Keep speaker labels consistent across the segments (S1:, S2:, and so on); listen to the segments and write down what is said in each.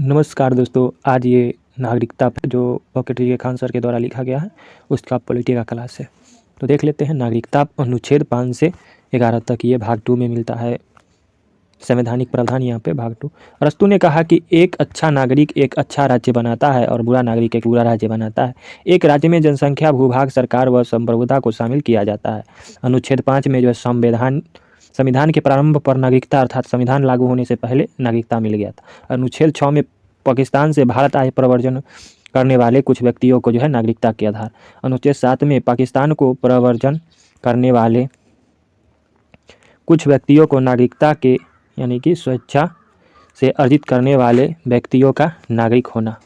S1: नमस्कार दोस्तों, आज ये नागरिकता पे जो पॉकेटरी खान सर के द्वारा लिखा गया है उसका पॉलिटी का क्लास है। तो देख लेते हैं नागरिकता अनुच्छेद 5 से 11 तक, ये भाग 2 में मिलता है। संवैधानिक प्रावधान यहाँ पे भाग 2। अरस्तू ने कहा कि एक अच्छा नागरिक एक अच्छा राज्य बनाता है और बुरा नागरिक एक बुरा राज्य बनाता है। एक राज्य में जनसंख्या, भूभाग, सरकार व संप्रभुता को शामिल किया जाता है। अनुच्छेद 5 में जो है संविधान के प्रारंभ पर नागरिकता अर्थात संविधान लागू होने से पहले नागरिकता मिल गया था। अनुच्छेद 6 में पाकिस्तान से भारत आए प्रव्रजन करने वाले कुछ व्यक्तियों को जो है नागरिकता के आधार। अनुच्छेद 7 में पाकिस्तान को प्रव्रजन करने वाले कुछ व्यक्तियों को नागरिकता के यानी कि स्वेच्छा से अर्जित करने वाले व्यक्तियों का नागरिक होना।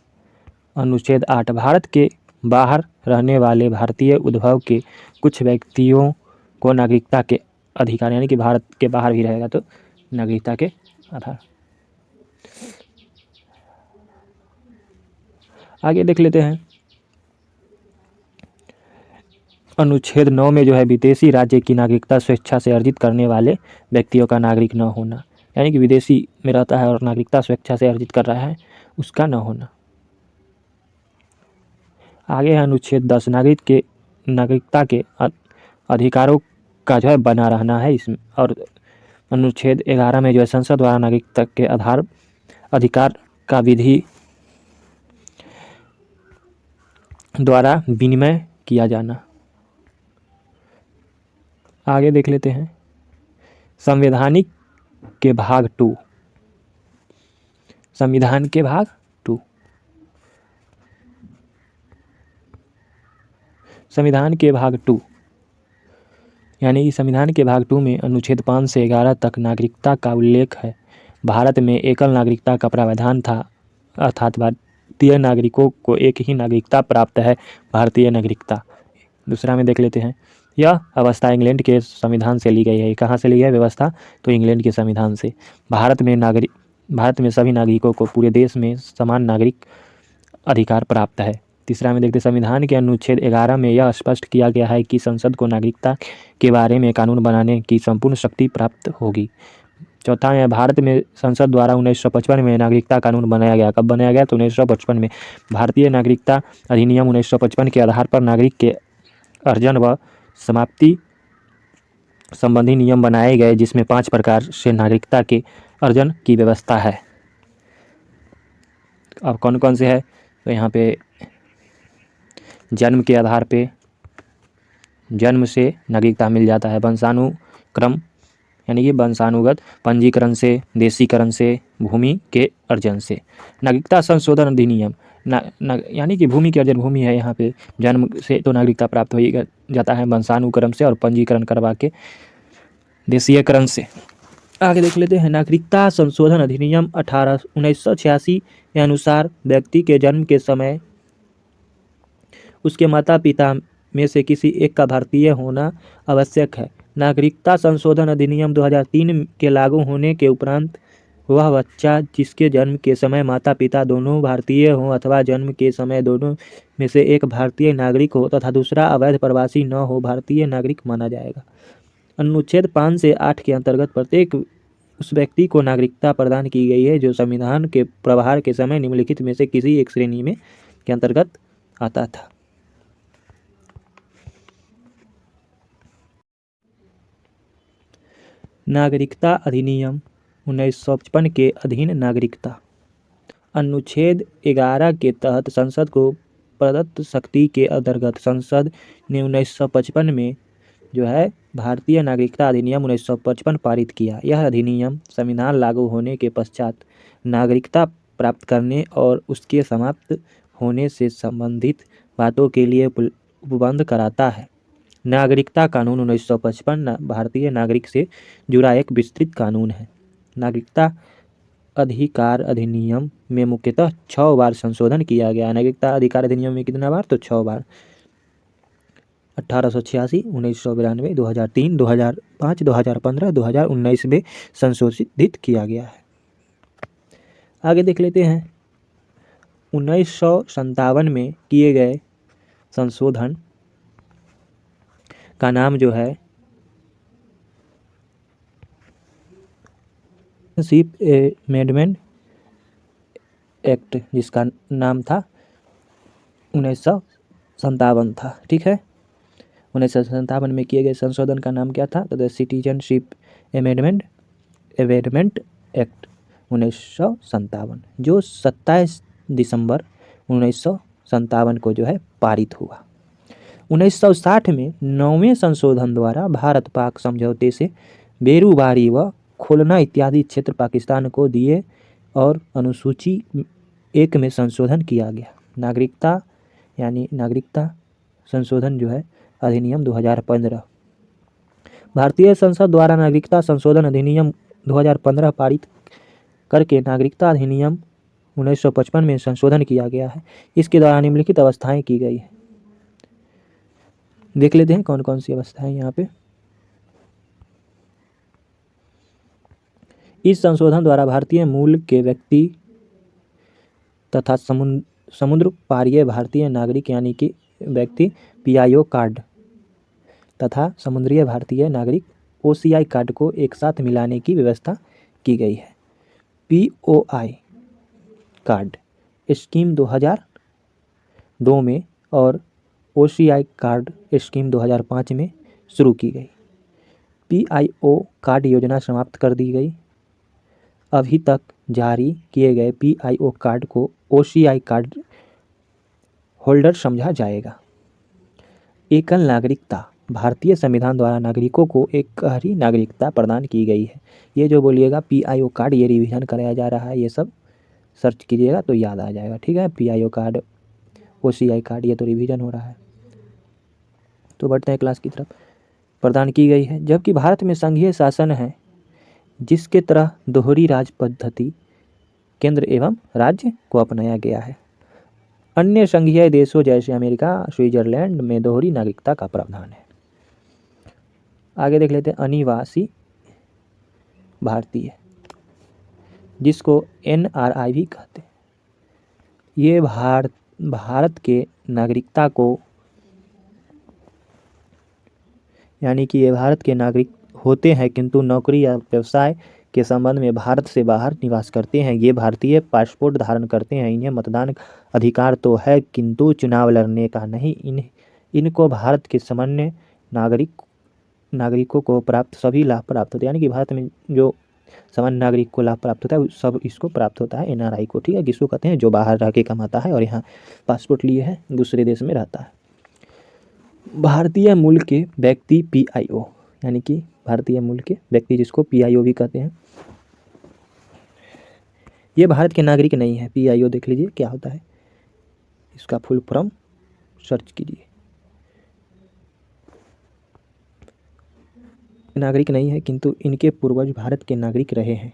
S1: अनुच्छेद 8 भारत के बाहर रहने वाले भारतीय उद्भव के कुछ व्यक्तियों को नागरिकता के अधिकार, यानी कि भारत के बाहर भी रहेगा तो नागरिकता के आधार। आगे देख लेते हैं। अनुच्छेद 9 में जो है विदेशी राज्य की नागरिकता स्वेच्छा से अर्जित करने वाले व्यक्तियों का नागरिक न होना, यानी कि विदेशी में रहता है और नागरिकता स्वेच्छा से अर्जित कर रहा है उसका न होना। आगे है अनुच्छेद 10 नागरिकता के अधिकारों का जो है बना रहना है इसमें। और अनुच्छेद 11 में जो है संसद द्वारा नागरिकता के अधिकार का विधि द्वारा विनिमय किया जाना। आगे देख लेते हैं संवैधानिक के भाग 2। संविधान के भाग 2। संविधान के भाग 2 यानी कि संविधान के भाग 2 में अनुच्छेद 5 से 11 तक नागरिकता का उल्लेख है। भारत में एकल नागरिकता का प्रावधान था, अर्थात भारतीय नागरिकों को एक ही नागरिकता प्राप्त है, भारतीय नागरिकता। दूसरा में देख लेते हैं यह अवस्था इंग्लैंड के संविधान से ली गई है। कहाँ से ली है व्यवस्था? तो इंग्लैंड के संविधान से। भारत में सभी नागरिकों को पूरे देश में समान नागरिक अधिकार प्राप्त है। तीसरा में देखते संविधान के अनुच्छेद 11 में यह स्पष्ट किया गया है कि संसद को नागरिकता के बारे में कानून बनाने की संपूर्ण शक्ति प्राप्त होगी। चौथा है भारत में संसद द्वारा 1955 में नागरिकता कानून बनाया गया। कब बनाया गया? तो 1955 में। भारतीय नागरिकता अधिनियम 1955 के आधार पर नागरिक के अर्जन व समाप्ति संबंधी नियम बनाए गए, जिसमें 5 प्रकार से नागरिकता के अर्जन की व्यवस्था है। अब कौन कौन से है? तो यहाँ पे जन्म के आधार पे, जन्म से नागरिकता मिल जाता है। वंशानुक्रम यानी कि वंशानुगत, पंजीकरण से, देशीकरण से, भूमि के अर्जन से। नागरिकता संशोधन अधिनियम यानी कि भूमि के अर्जन, भूमि है यहाँ पे, जन्म से तो नागरिकता प्राप्त हो ही जाता है, वंशानुक्रम से और पंजीकरण करवा के देशीयकरण से। आगे देख लेते हैं नागरिकता संशोधन अधिनियम 1986 के अनुसार व्यक्ति के जन्म के समय उसके माता पिता में से किसी एक का भारतीय होना आवश्यक है। नागरिकता संशोधन अधिनियम 2003 के लागू होने के उपरांत वह बच्चा जिसके जन्म के समय माता पिता दोनों भारतीय हों अथवा जन्म के समय दोनों में से एक भारतीय नागरिक हो तथा दूसरा अवैध प्रवासी न हो, भारतीय नागरिक माना जाएगा। अनुच्छेद 5 से 8 के अंतर्गत प्रत्येक उस व्यक्ति को नागरिकता प्रदान की गई है जो संविधान के प्रभार के समय निम्नलिखित में से किसी एक श्रेणी में के अंतर्गत आता था। नागरिकता अधिनियम 1955 के अधीन नागरिकता। अनुच्छेद 11 के तहत संसद को प्रदत्त शक्ति के अंतर्गत संसद ने 1955 में जो है भारतीय नागरिकता अधिनियम 1955 पारित किया। यह अधिनियम संविधान लागू होने के पश्चात नागरिकता प्राप्त करने और उसके समाप्त होने से संबंधित बातों के लिए उपबंध कराता है। नागरिकता कानून 1955 भारतीय नागरिक से जुड़ा एक विस्तृत कानून है। नागरिकता अधिकार अधिनियम में मुख्यतः 6 बार संशोधन किया गया। नागरिकता अधिकार अधिनियम में कितना बार? तो 6 बार। 1886, 1992, 2003, 2005, 2015, 2019 में संशोधित किया गया है। आगे देख लेते हैं 1957 में किए गए संशोधन का नाम जो है सिटीजनशिप अमेंडमेंट एक्ट, जिसका नाम था 1957 था। ठीक है, 1957 में किए गए संशोधन का नाम क्या था? तो द सिटीजनशिप अमेंडमेंट एक्ट 1957, जो 27 दिसंबर 1957 को जो है पारित हुआ। 1960 में 9वें संशोधन द्वारा भारत पाक समझौते से बेरूबारी व खोलना इत्यादि क्षेत्र पाकिस्तान को दिए और अनुसूची 1 में संशोधन किया गया। नागरिकता यानी नागरिकता संशोधन जो है अधिनियम 2015, भारतीय संसद द्वारा नागरिकता संशोधन अधिनियम 2015 पारित करके नागरिकता अधिनियम 1955 में संशोधन किया गया है। इसके द्वारा निम्नलिखित अवस्थाएं की गई है। देख लेते हैं कौन कौन सी अवस्थाएं यहाँ पे। इस संशोधन द्वारा भारतीय मूल के व्यक्ति तथा समुद्र पारीय भारतीय नागरिक यानी कि व्यक्ति पीआईओ कार्ड तथा समुद्रीय भारतीय नागरिक ओसीआई कार्ड को एक साथ मिलाने की व्यवस्था की गई है। पीओआई कार्ड स्कीम 2002 में और ओसीआई कार्ड स्कीम 2005 में शुरू की गई। पीआईओ कार्ड योजना समाप्त कर दी गई। अभी तक जारी किए गए पीआईओ कार्ड को ओसीआई कार्ड होल्डर समझा जाएगा। एकल नागरिकता, भारतीय संविधान द्वारा नागरिकों को एक ही नागरिकता प्रदान की गई है। ये जो बोलिएगा पीआईओ कार्ड, ये रिवीजन कराया जा रहा है, ये सब सर्च कीजिएगा तो याद आ जाएगा। ठीक है, पीआईओ कार्ड, ओसीआई कार्ड, ये तो रिवीजन हो रहा है। तो बढ़ते हैं क्लास की तरफ। प्रदान की गई है। जबकि भारत में संघीय शासन है, जिसके तरह दोहरी राज पद्धति केंद्र एवं राज्य को अपनाया गया है। अन्य संघीय देशों जैसे अमेरिका, स्विट्जरलैंड में दोहरी नागरिकता का प्रावधान है। आगे देख लेते हैं अनिवासी भारतीय, जिसको एनआरआई भी कहते हैं। ये भारत के नागरिकता को यानी कि ये भारत के नागरिक होते हैं, किंतु नौकरी या व्यवसाय के संबंध में भारत से बाहर निवास करते हैं। ये भारतीय पासपोर्ट धारण करते हैं। इन्हें मतदान अधिकार तो है, किंतु चुनाव लड़ने का नहीं। इनको भारत के सामान्य नागरिकों को प्राप्त सभी लाभ प्राप्त होते हैं। यानी कि भारत में जो सामान्य नागरिक को लाभ प्राप्त होता है, सब इसको प्राप्त होता है, एनआरआई को। ठीक है, किसको कहते हैं? जो बाहर रह के कमाता है और यहाँ पासपोर्ट लिए है, दूसरे देश में रहता है। भारतीय मूल के व्यक्ति पीआईओ, यानी कि भारतीय मूल के व्यक्ति, जिसको पीआईओ भी कहते हैं, ये भारत के नागरिक नहीं है। पीआईओ देख लीजिए क्या होता है, इसका फुल फॉर्म सर्च कीजिए। नागरिक नहीं है, किंतु इनके पूर्वज भारत के नागरिक रहे हैं।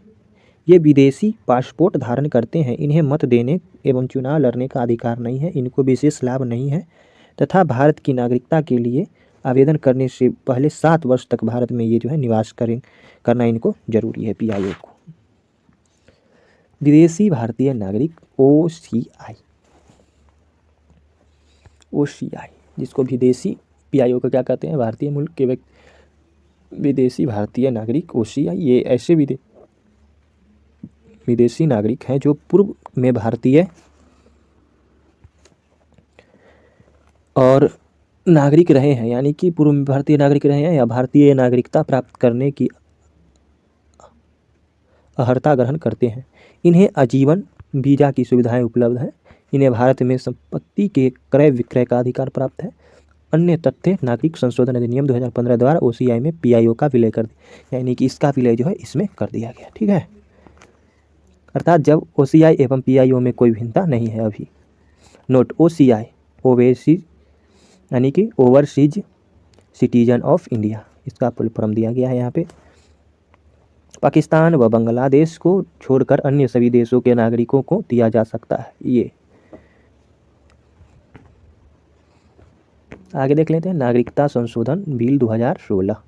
S1: ये विदेशी पासपोर्ट धारण करते हैं। इन्हें मत देने एवं चुनाव लड़ने का अधिकार नहीं है। इनको विशेष लाभ नहीं है तथा भारत की नागरिकता के लिए आवेदन करने से पहले 7 वर्ष तक भारत में ये जो है निवास करना इनको जरूरी है। पीआईओ को विदेशी भारतीय नागरिक ओसीआई, जिसको विदेशी, पीआईओ को क्या कहते हैं? भारतीय मूल के विदेशी भारतीय नागरिक ओसीआई। ये ऐसे विदेशी नागरिक हैं जो पूर्व में भारतीय और नागरिक रहे हैं, यानी कि पूर्व में भारतीय नागरिक रहे हैं या भारतीय नागरिकता प्राप्त करने की अर्हता ग्रहण करते हैं। इन्हें आजीवन वीजा की सुविधाएं उपलब्ध हैं। इन्हें भारत में संपत्ति के क्रय विक्रय का अधिकार प्राप्त है। अन्य तथ्य, नागरिक संशोधन अधिनियम 2015 द्वारा ओसीआई में पीआईओ का विलय कर दिया, यानी कि इसका विलय जो है इसमें कर दिया गया। ठीक है, अर्थात जब ओसीआई एवं पीआईओ में कोई भिन्नता नहीं है अभी। नोट, ओसीआई ओवरसीज यानी कि ओवरसीज सिटीजन ऑफ इंडिया, इसका फुल फॉर्म दिया गया है यहाँ पे। पाकिस्तान व बांग्लादेश को छोड़कर अन्य सभी देशों के नागरिकों को दिया जा सकता है। ये आगे देख लेते हैं नागरिकता संशोधन बिल 2016।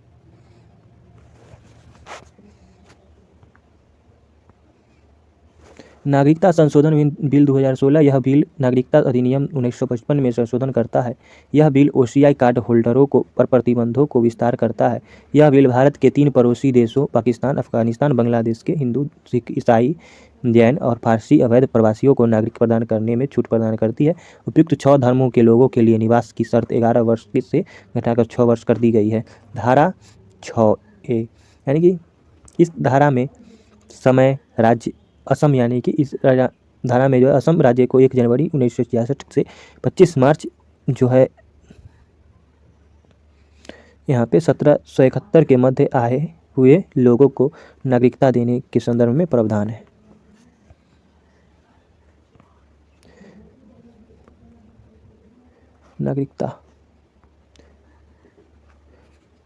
S1: नागरिकता संशोधन बिल 2016, यह बिल नागरिकता अधिनियम 1955 में संशोधन करता है। यह बिल ओसीआई कार्ड होल्डरों पर प्रतिबंधों को विस्तार करता है। यह बिल भारत के 3 पड़ोसी देशों पाकिस्तान, अफगानिस्तान, बांग्लादेश के हिंदू, सिख, ईसाई जैन और फारसी अवैध प्रवासियों को नागरिक प्रदान करने में छूट प्रदान करती है। उपयुक्त 6 धर्मों के लोगों के लिए निवास की शर्त 11 वर्ष से घटाकर 6 वर्ष कर दी गई है। धारा 6A यानी कि इस धारा में समय राज्य असम यानी कि इस धारा में जो है असम राज्य को 1 जनवरी 1966 से 25 मार्च जो है यहाँ पे 1771 के मध्य आए हुए लोगों को नागरिकता देने के संदर्भ में प्रावधान है।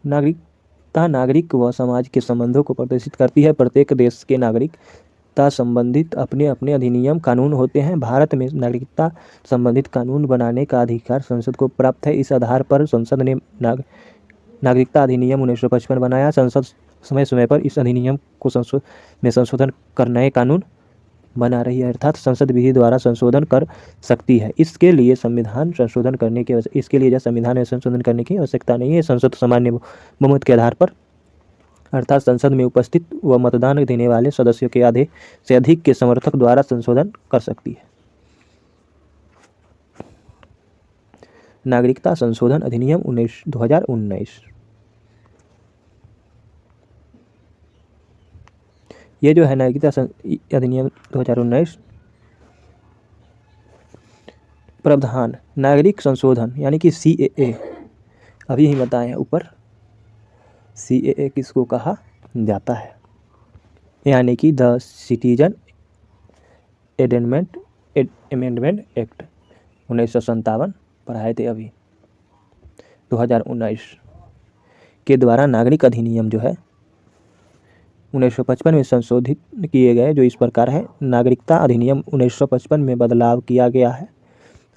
S1: नागरिकता नागरिक व समाज के संबंधों को प्रदर्शित करती है। प्रत्येक देश के नागरिकता संबंधित अपने अपने अधिनियम कानून होते हैं। भारत में नागरिकता संबंधित कानून बनाने का अधिकार संसद को प्राप्त है। इस आधार पर संसद ने नागरिकता अधिनियम 1955 बनाया। संसद समय समय पर इस अधिनियम को संशोधन कर नए कानून बना रही है, अर्थात संसद विधि द्वारा संशोधन कर सकती है। इसके लिए संविधान संशोधन करने की आवश्यकता नहीं है। संसद सामान्य बहुमत के आधार पर अर्थात संसद में उपस्थित व मतदान देने वाले सदस्यों के आधे से अधिक के समर्थक द्वारा संशोधन कर सकती है। नागरिकता संशोधन अधिनियम 2019 ये जो है नागरिकता अधिनियम 2019 प्रावधान नागरिक संशोधन यानी कि CAA अभी ही बताएं ऊपर CAA किसको कहा जाता है, यानी कि द सिटीजन अमेंडमेंट एक्ट 1957 पढ़ाए थे अभी 2019 के द्वारा नागरिक अधिनियम जो है 1955 में संशोधित किए गए, जो इस प्रकार है। नागरिकता अधिनियम 1955 में बदलाव किया गया है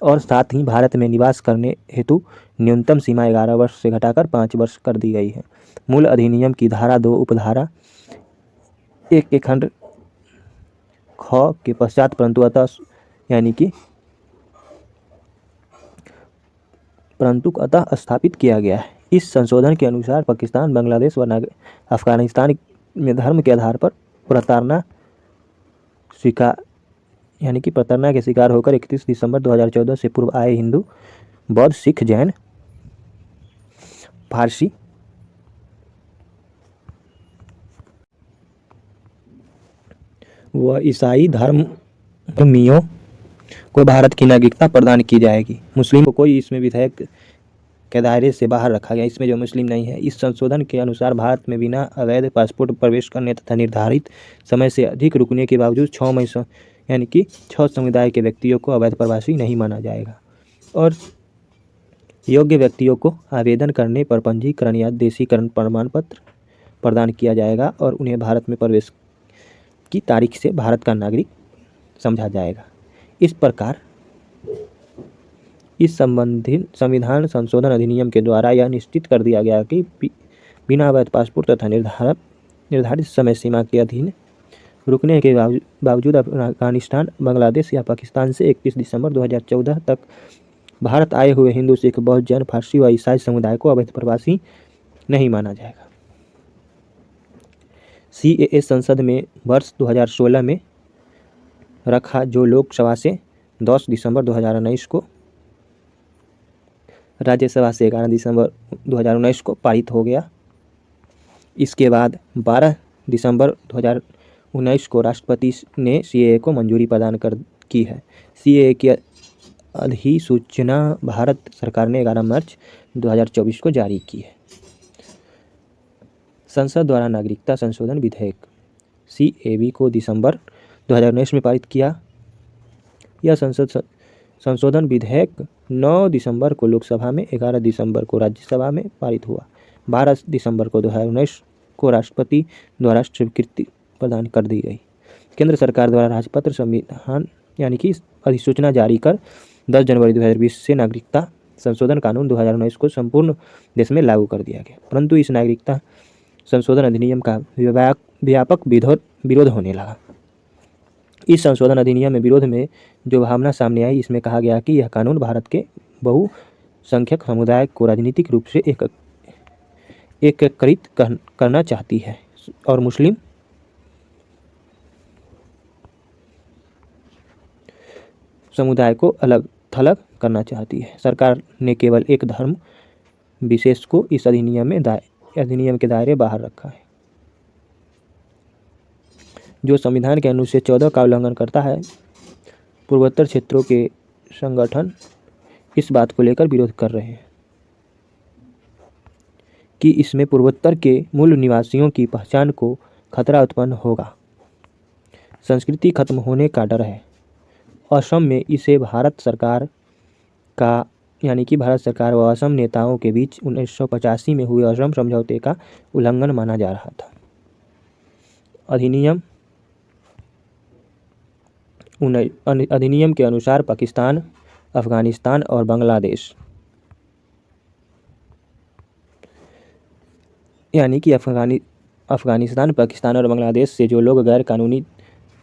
S1: और साथ ही भारत में निवास करने हेतु न्यूनतम सीमा 11 वर्ष से घटाकर 5 वर्ष कर दी गई है। मूल अधिनियम की धारा 2 उपधारा 1 के खंड ख के पश्चात परंतु अतः स्थापित किया गया है। इस संशोधन के अनुसार पाकिस्तान, बांग्लादेश व अफगानिस्तान में धर्म के आधार पर प्रताड़ना के शिकार होकर 31 दिसंबर 2014 से पूर्व आए हिंदू, बौद्ध, सिख, जैन, फारसी व ईसाई धर्मियों को भारत की नागरिकता प्रदान की जाएगी। मुस्लिम को कोई इसमें विधेयक के दायरे से बाहर रखा गया, इसमें जो मुस्लिम नहीं है। इस संशोधन के अनुसार भारत में बिना अवैध पासपोर्ट प्रवेश करने तथा निर्धारित समय से अधिक रुकने के बावजूद 6 समुदाय के व्यक्तियों को अवैध प्रवासी नहीं माना जाएगा और योग्य व्यक्तियों को आवेदन करने पर पंजीकरण या देशीकरण प्रमाण पत्र प्रदान किया जाएगा और उन्हें भारत में प्रवेश की तारीख से भारत का नागरिक समझा जाएगा। इस प्रकार इस संबंधित संविधान संशोधन अधिनियम के द्वारा यह निश्चित कर दिया गया कि बिना अवैध पासपोर्ट तथा निर्धारित समय सीमा के अधीन रुकने के बावजूद अफगानिस्तान, बांग्लादेश या पाकिस्तान से 31 दिसंबर 2014 तक भारत आए हुए हिंदू, सिख, बौद्ध, जैन, फारसी व ईसाई समुदाय को अवैध प्रवासी नहीं माना जाएगा। CAA संसद में वर्ष 2016 में रखा, जो लोकसभा से 10 दिसंबर 2019 को, राज्यसभा से 11 दिसंबर 2019 को पारित हो गया। इसके बाद 12 दिसंबर 2019 को राष्ट्रपति ने CAA को मंजूरी प्रदान की है। CAA की अधिसूचना भारत सरकार ने 11 मार्च 2024 को जारी की है। संसद द्वारा नागरिकता संशोधन विधेयक CAB को दिसंबर 2019 में पारित किया। यह संशोधन विधेयक 9 दिसंबर को लोकसभा में, 11 दिसंबर को राज्यसभा में पारित हुआ। 12 दिसंबर को 2019 को राष्ट्रपति द्वारा स्वीकृति प्रदान कर दी गई। केंद्र सरकार द्वारा राजपत्र संविधान यानी कि अधिसूचना जारी कर 10 जनवरी 2020 से नागरिकता संशोधन कानून 2019 को संपूर्ण देश में लागू कर दिया गया। परंतु इस नागरिकता संशोधन अधिनियम का व्यापक विरोध होने लगा। इस संशोधन अधिनियम में विरोध में जो भावना सामने आई, इसमें कहा गया कि यह कानून भारत के बहुसंख्यक समुदाय को राजनीतिक रूप से एकीकृत करना चाहती है और मुस्लिम समुदाय को अलग थलग करना चाहती है। सरकार ने केवल एक धर्म विशेष को इस अधिनियम के दायरे बाहर रखा है, जो संविधान के अनुच्छेद 14 का उल्लंघन करता है। पूर्वोत्तर क्षेत्रों के संगठन इस बात को लेकर विरोध कर रहे हैं कि इसमें पूर्वोत्तर के मूल निवासियों की पहचान को खतरा उत्पन्न होगा। संस्कृति खत्म होने का डर है। असम में इसे भारत सरकार व असम नेताओं के बीच 1985 में हुए असम समझौते का उल्लंघन माना जा रहा था। अधिनियम के अनुसार पाकिस्तान, अफगानिस्तान और बांग्लादेश यानी कि अफगानिस्तान, पाकिस्तान और बांग्लादेश से जो लोग गैर कानूनी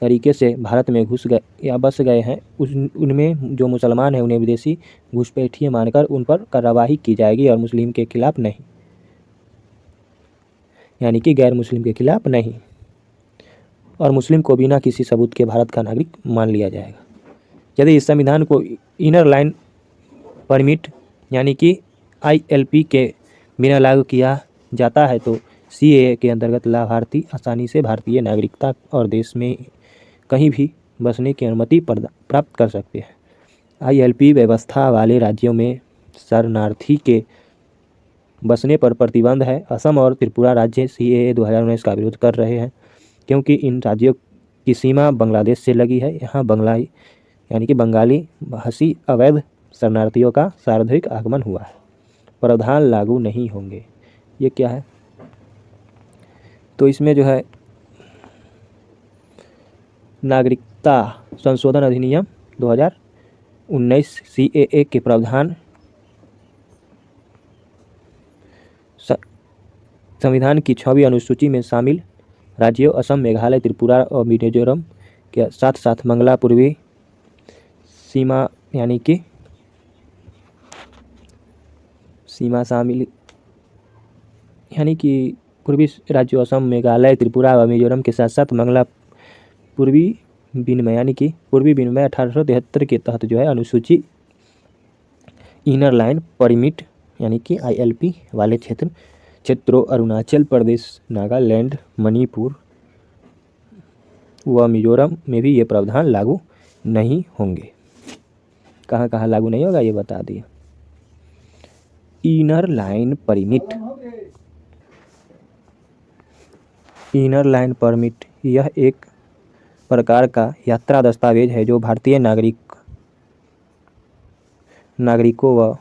S1: तरीके से भारत में घुस गए या बस गए हैं, उनमें जो मुसलमान हैं उन्हें विदेशी घुसपैठिए मानकर उन पर कार्रवाई की जाएगी और मुस्लिम के खिलाफ नहीं, यानी कि गैर मुस्लिम के खिलाफ नहीं। और मुस्लिम को बिना किसी सबूत के भारत का नागरिक मान लिया जाएगा। यदि इस संविधान को इनर लाइन परमिट यानी कि ILP के बिना लागू किया जाता है तो CAA के अंतर्गत लाभार्थी आसानी से भारतीय नागरिकता और देश में कहीं भी बसने की अनुमति प्राप्त कर सकते हैं। ILP व्यवस्था वाले राज्यों में शरणार्थी के बसने पर प्रतिबंध है। असम और त्रिपुरा राज्य CAA 2019 का विरोध कर रहे हैं क्योंकि इन राज्यों की सीमा बांग्लादेश से लगी है। यहाँ बंगाली भाषी अवैध शरणार्थियों का सर्वाधिक आगमन हुआ है। प्रावधान लागू नहीं होंगे। ये क्या है? तो इसमें जो है नागरिकता संशोधन अधिनियम 2019 CAA के प्रावधान संविधान की 6वीं अनुसूची में शामिल राज्यों असम, मेघालय, त्रिपुरा और मिजोरम के साथ साथ मंगला पूर्वी सीमा यानी कि शामिल यानी कि पूर्वी राज्यों असम, मेघालय, त्रिपुरा व मिजोरम के साथ साथ मंगला पूर्वी विनिमय यानी कि पूर्वी विनिमय 1873 के तहत जो है अनुसूची इनर लाइन परमिट यानी कि ILP वाले क्षेत्रों अरुणाचल प्रदेश, नागालैंड, मणिपुर व मिजोरम में भी ये प्रावधान लागू नहीं होंगे। कहाँ कहाँ लागू नहीं होगा ये बता दिया। इनर लाइन परमिट यह एक प्रकार का यात्रा दस्तावेज है जो भारतीय नागरिकों व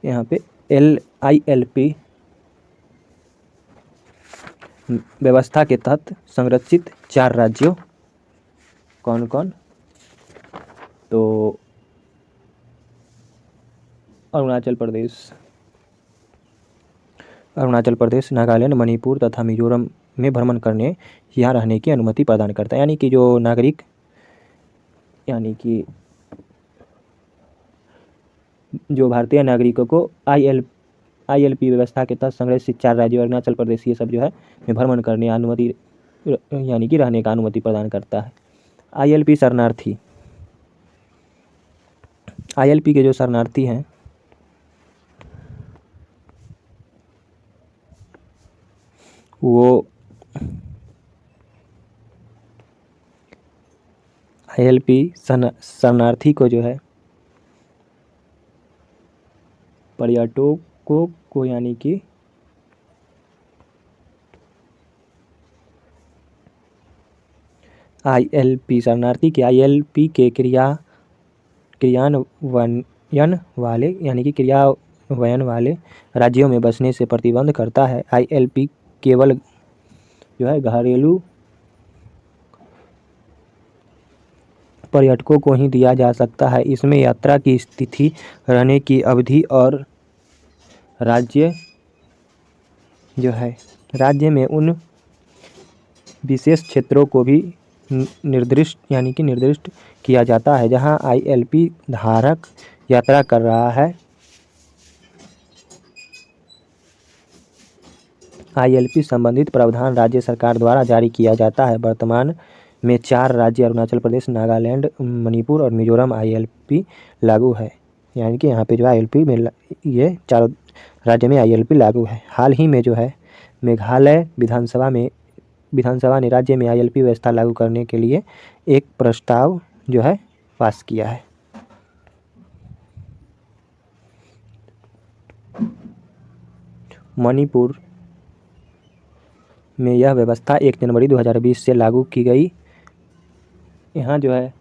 S1: यहाँ पे ILP व्यवस्था के तहत संरक्षित 4 राज्यों कौन कौन? तो अरुणाचल प्रदेश, नागालैंड, मणिपुर तथा मिजोरम में भ्रमण करने यहाँ रहने की अनुमति प्रदान करता है। यानी कि जो नागरिक यानी कि जो भारतीय नागरिकों को ILP व्यवस्था के तहत संरक्षित 4 राज्यों अरुणाचल प्रदेश ये सब जो है में भ्रमण करने अनुमति यानी कि रहने का अनुमति प्रदान करता है। ILP शरणार्थी ILP के जो शरणार्थी हैं वो ILP शरणार्थी को जो है पर्यटकों को यानी कि ILP शरणार्थी के ILP के क्रियान्वयन वाले राज्यों में बसने से प्रतिबंध करता है। ILP केवल जो है घरेलू पर्यटकों को ही दिया जा सकता है। इसमें यात्रा की स्थिति, रहने की अवधि और राज्य में उन विशेष क्षेत्रों को भी निर्दिष्ट किया जाता है जहां ILP धारक यात्रा कर रहा है। ILP संबंधित प्रावधान राज्य सरकार द्वारा जारी किया जाता है। वर्तमान में 4 राज्य अरुणाचल प्रदेश, नागालैंड, मणिपुर और मिजोरम ILP लागू है। यानी कि यहाँ पे जो ILP में ये चारों राज्य में ILP लागू है। हाल ही में जो है मेघालय विधानसभा ने राज्य में ILP व्यवस्था लागू करने के लिए एक प्रस्ताव जो है पास किया है। मणिपुर में यह व्यवस्था 1 जनवरी 2020 से लागू की गई। यहाँ जो है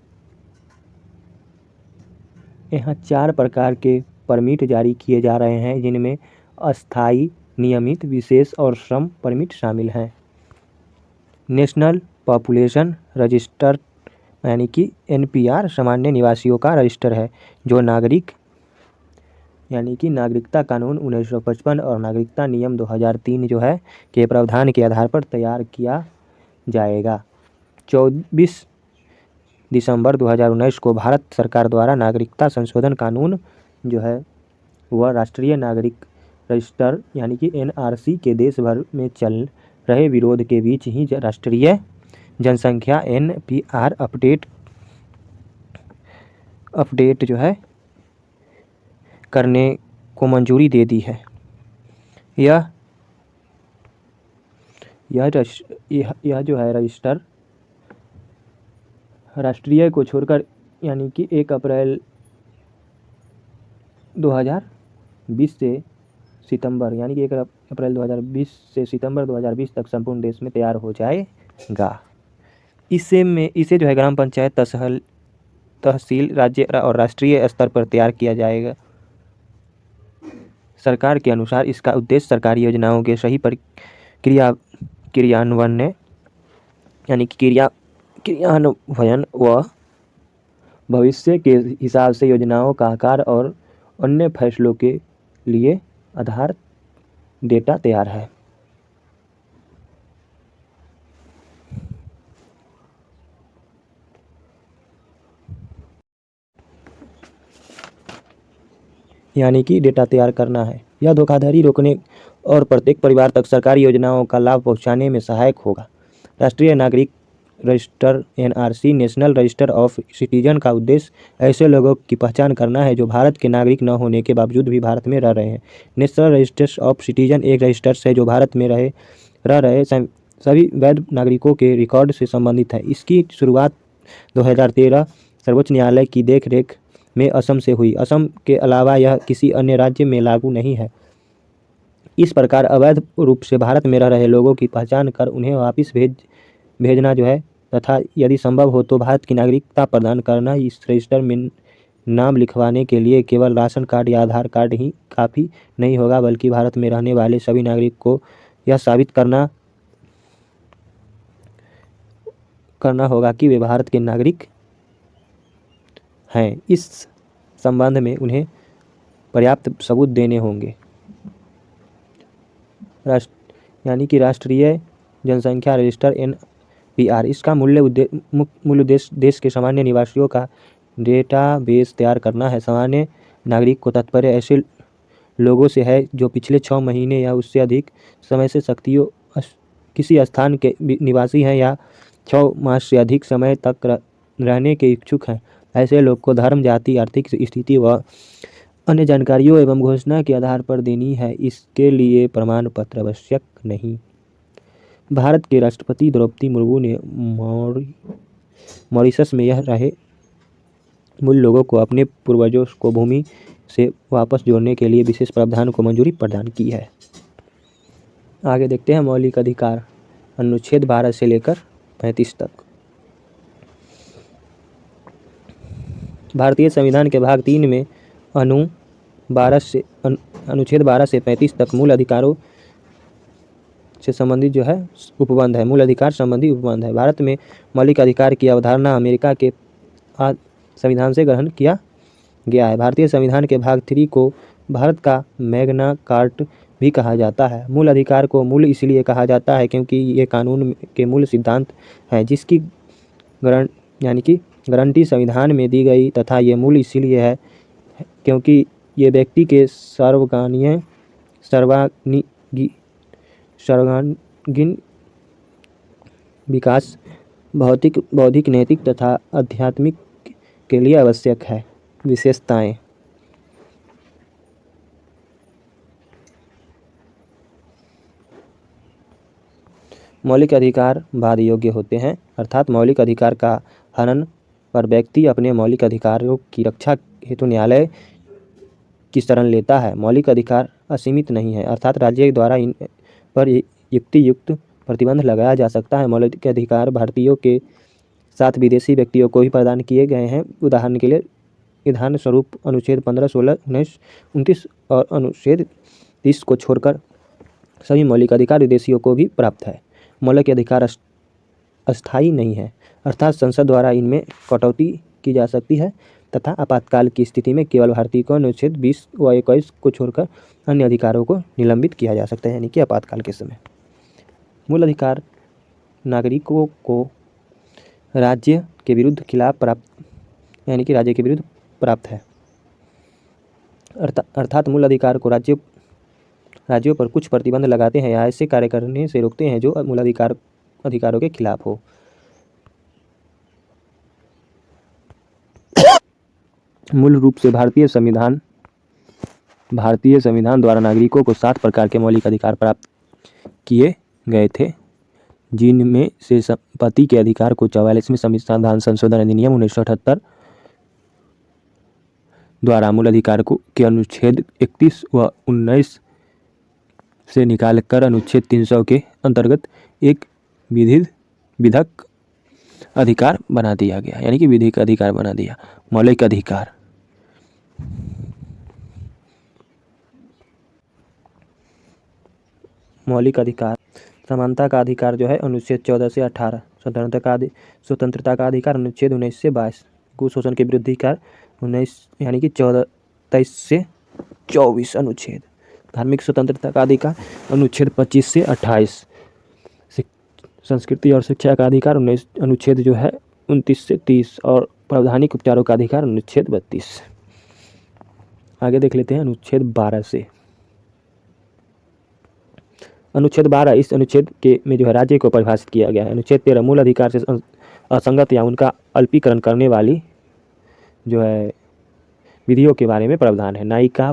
S1: 4 प्रकार के परमिट जारी किए जा रहे हैं, जिनमें अस्थायी, नियमित, विशेष और श्रम परमिट शामिल हैं। नेशनल पॉपुलेशन रजिस्टर यानी कि NPR सामान्य निवासियों का रजिस्टर है, जो नागरिकता कानून 1955 और नागरिकता नियम 2003 जो है के प्रावधान के आधार पर तैयार किया जाएगा। 24 दिसंबर 2019 को भारत सरकार द्वारा नागरिकता संशोधन कानून जो है वह राष्ट्रीय नागरिक रजिस्टर यानी कि NRC के देश भर में चल रहे विरोध के बीच ही राष्ट्रीय जनसंख्या NPR अपडेट जो है करने को मंजूरी दे दी है। यह जो है रजिस्टर राष्ट्रीय को छोड़कर यानी कि 1 अप्रैल 2020 से सितंबर यानी कि 1 अप्रैल 2020 से सितंबर 2020 तक संपूर्ण देश में तैयार हो जाएगा। इसे जो है ग्राम पंचायत, तहसील, राज्य और राष्ट्रीय स्तर पर तैयार किया जाएगा। सरकार के अनुसार इसका उद्देश्य सरकारी योजनाओं के सही क्रियान्वयन यानी कि क्रियान्वयन व भविष्य के हिसाब से योजनाओं का आकार और अन्य फैसलों के लिए आधार डेटा तैयार है। यानी कि डेटा तैयार करना है। यह धोखाधड़ी रोकने और प्रत्येक परिवार तक सरकारी योजनाओं का लाभ पहुंचाने में सहायक होगा। राष्ट्रीय नागरिक register NRC national register of citizen का उद्देश्य ऐसे लोगों की पहचान करना है जो भारत के नागरिक न होने के बावजूद भी भारत में रह रहे हैं। नेशनल रजिस्टर ऑफ सिटीजन एक रजिस्टर है जो भारत में रह रहे सभी वैध नागरिकों के रिकॉर्ड से संबंधित है। इसकी शुरुआत 2013 सर्वोच्च न्यायालय की देखरेख में असम से हुई। असम के अलावा यह किसी अन्य राज्य में लागू नहीं है। इस प्रकार अवैध रूप से भारत में रह रहे लोगों की पहचान कर उन्हें वापस भेजना जो है तथा यदि संभव हो तो भारत की नागरिकता प्रदान करना। इस रजिस्टर में नाम लिखवाने के लिए केवल राशन कार्ड या आधार कार्ड ही काफ़ी नहीं होगा, बल्कि भारत में रहने वाले सभी नागरिक को यह साबित करना होगा कि वे भारत के नागरिक हैं। इस संबंध में उन्हें पर्याप्त सबूत देने होंगे। यानी कि राष्ट्रीय जनसंख्या रजिस्टर NPR इसका मूल उद्देश्य देश के सामान्य निवासियों का डेटाबेस तैयार करना है। सामान्य नागरिक को तात्पर्य ऐसे लोगों से है जो पिछले 6 महीने या उससे अधिक समय से किसी स्थान के निवासी हैं या 6 मास से अधिक समय तक रहने के इच्छुक हैं। ऐसे लोग को धर्म, जाति, आर्थिक स्थिति व अन्य जानकारियों एवं घोषणा के आधार पर देनी है। इसके लिए प्रमाण पत्र आवश्यक नहीं। भारत के राष्ट्रपति द्रौपदी मुर्मू ने मॉरिशस में यह रहे मूल लोगों को अपने पूर्वजों को भूमि से वापस जोड़ने के लिए विशेष प्रावधान को मंजूरी प्रदान की है। आगे देखते हैं मौलिक अधिकार अनुच्छेद 12 से लेकर 35 तक। भारतीय संविधान के भाग 3 में अनुच्छेद 12 से 35 तक मूल अधिकारों से संबंधित जो है उपबंध है। मूल अधिकार संबंधी उपबंध है। भारत में मौलिक अधिकार की अवधारणा अमेरिका के संविधान से ग्रहण किया गया है। भारतीय संविधान के भाग 3 को भारत का मैग्ना कार्टा भी कहा जाता है। मूल अधिकार को मूल इसलिए कहा जाता है क्योंकि ये कानून के मूल सिद्धांत हैं जिसकी गारंटी संविधान में दी गई, तथा ये मूल इसलिए है क्योंकि ये व्यक्ति के सर्वांगीण विकास भौतिक, बौद्धिक, नैतिक तथा आध्यात्मिक के लिए आवश्यक है। विशेषताएं। मौलिक अधिकार वाद योग्य होते हैं, अर्थात मौलिक अधिकार का हनन पर व्यक्ति अपने मौलिक अधिकारों की रक्षा हेतु न्यायालय की शरण लेता है। मौलिक अधिकार असीमित नहीं है, अर्थात राज्य द्वारा इन पर युक्तियुक्त प्रतिबंध लगाया जा सकता है। मौलिक अधिकार भारतीयों के साथ विदेशी व्यक्तियों को भी प्रदान किए गए हैं। उदाहरण के लिए विधान स्वरूप अनुच्छेद 15, 16, 19, 29 और अनुच्छेद 30 को छोड़कर सभी मौलिक अधिकार विदेशियों को भी प्राप्त है। मौलिक अधिकार अस्थायी नहीं है, अर्थात संसद द्वारा इनमें कटौती की जा सकती है तथा आपातकाल की स्थिति में केवल भारतीय को अनुच्छेद 20 व 21 को छोड़कर अन्य अधिकारों को निलंबित किया जा सकता है, यानी कि आपातकाल के समय। मूल अधिकार नागरिकों को राज्य के विरुद्ध खिलाफ प्राप्त, यानी कि राज्य के विरुद्ध प्राप्त है, अर्थात मूल अधिकार को राज्यों पर कुछ प्रतिबंध लगाते हैं या ऐसे कार्य करने से रोकते हैं जो मूल अधिकारों के खिलाफ हो। मूल रूप से भारतीय संविधान द्वारा नागरिकों को 7 प्रकार के मौलिक अधिकार प्रदान किए गए थे, जिनमें से संपत्ति के अधिकार को 44वें संविधान संशोधन अधिनियम 1978 द्वारा मूल अधिकार के अनुच्छेद 31 व 19 से निकालकर अनुच्छेद 300 के अंतर्गत एक विधिक अधिकार बना दिया गया, यानी कि विधिक अधिकार बना दिया। मौलिक अधिकार समानता का अधिकार जो है अनुच्छेद 14 से 18, स्वतंत्रता का अधिकार अनुच्छेद 19 से 22, कुशोषण के विरुद्ध अधिकार 19 यानी कि 23 से 24 अनुच्छेद, धार्मिक स्वतंत्रता का अधिकार अनुच्छेद 25 से 28, संस्कृति और शिक्षा का अधिकार अनुच्छेद जो है 29 से 30 और प्रावधानिक उपचारों का अधिकार अनुच्छेद 32। आगे देख लेते हैं अनुच्छेद 12 से। अनुच्छेद 12 इस अनुच्छेद के में जो है राज्य को परिभाषित किया गया है। अनुच्छेद 13 मूल अधिकार से असंगत या उनका अल्पीकरण करने वाली जो है विधियों के बारे में प्रावधान है। न्यायिका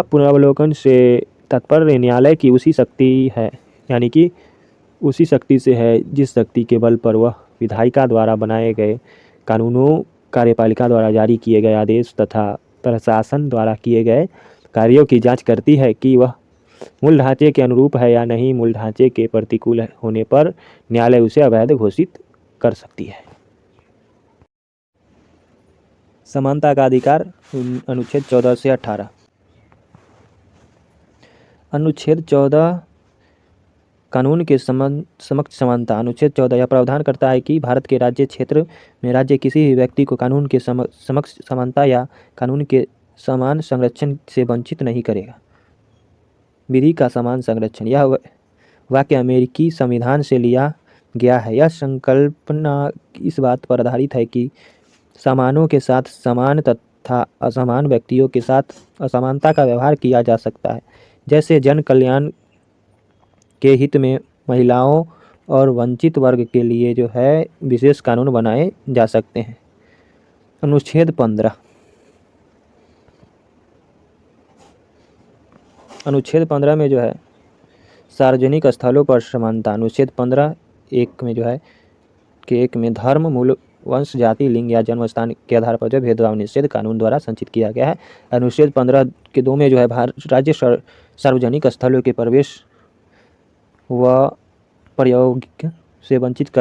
S1: पुनरावलोकन से तात्पर्य न्यायालय की उसी शक्ति है, यानी कि उसी शक्ति से है जिस शक्ति के बल पर वह विधायिका द्वारा बनाए गए कानूनों, कार्यपालिका द्वारा जारी किए गए आदेश तथा प्रशासन द्वारा किए गए कार्यों की जांच करती है कि वह मूल ढांचे के अनुरूप है या नहीं। मूल ढांचे के प्रतिकूल होने पर न्यायालय उसे अवैध घोषित कर सकती है। समानता का अधिकार अनुच्छेद 14 से 18। अनुच्छेद 14 कानून के समक्ष समानता। अनुच्छेद 14 यह प्रावधान करता है कि भारत के राज्य क्षेत्र में राज्य किसी भी व्यक्ति को कानून के समक्ष समानता या कानून के समान संरक्षण से वंचित नहीं करेगा। विधि का समान संरक्षण, यह वाक्य अमेरिकी संविधान से लिया गया है। यह संकल्पना इस बात पर आधारित है कि समानों के साथ समान तथा असमान व्यक्तियों के साथ असमानता का व्यवहार किया जा सकता है। जैसे जन कल्याण के हित में महिलाओं और वंचित वर्ग के लिए जो है विशेष कानून बनाए जा सकते हैं। अनुच्छेद 15। अनुच्छेद 15 में जो है सार्वजनिक स्थलों पर समानता। अनुच्छेद 15 एक में जो है कि एक में धर्म, मूल, वंश, जाति, लिंग या जन्म स्थान के आधार पर जो भेदभाव निषेध कानून द्वारा संचित किया गया है। अनुच्छेद 15 के 2 में जो है राज्य सार्वजनिक स्थलों के प्रवेश व प्रयोग से वंचित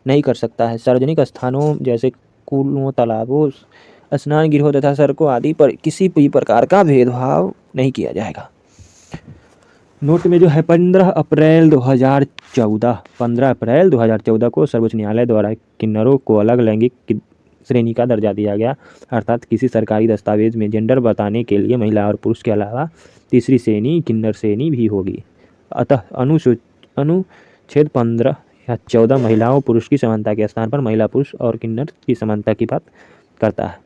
S1: नहीं कर सकता है। सार्वजनिक स्थानों जैसे कूलों, तालाबों, स्नान गृहों तथा सड़कों आदि पर किसी भी प्रकार का भेदभाव नहीं किया जाएगा। नोट में जो है 15 अप्रैल 2014 को सर्वोच्च न्यायालय द्वारा किन्नरों को अलग लैंगिक श्रेणी का दर्जा दिया गया, अर्थात किसी सरकारी दस्तावेज में जेंडर बताने के लिए महिला और पुरुष के अलावा तीसरी श्रेणी किन्नर श्रेणी भी होगी। अतः अनुच्छेद 15 या 14 महिलाओं पुरुष की समानता के स्थान पर महिला, पुरुष और किन्नर की समानता की बात करता है।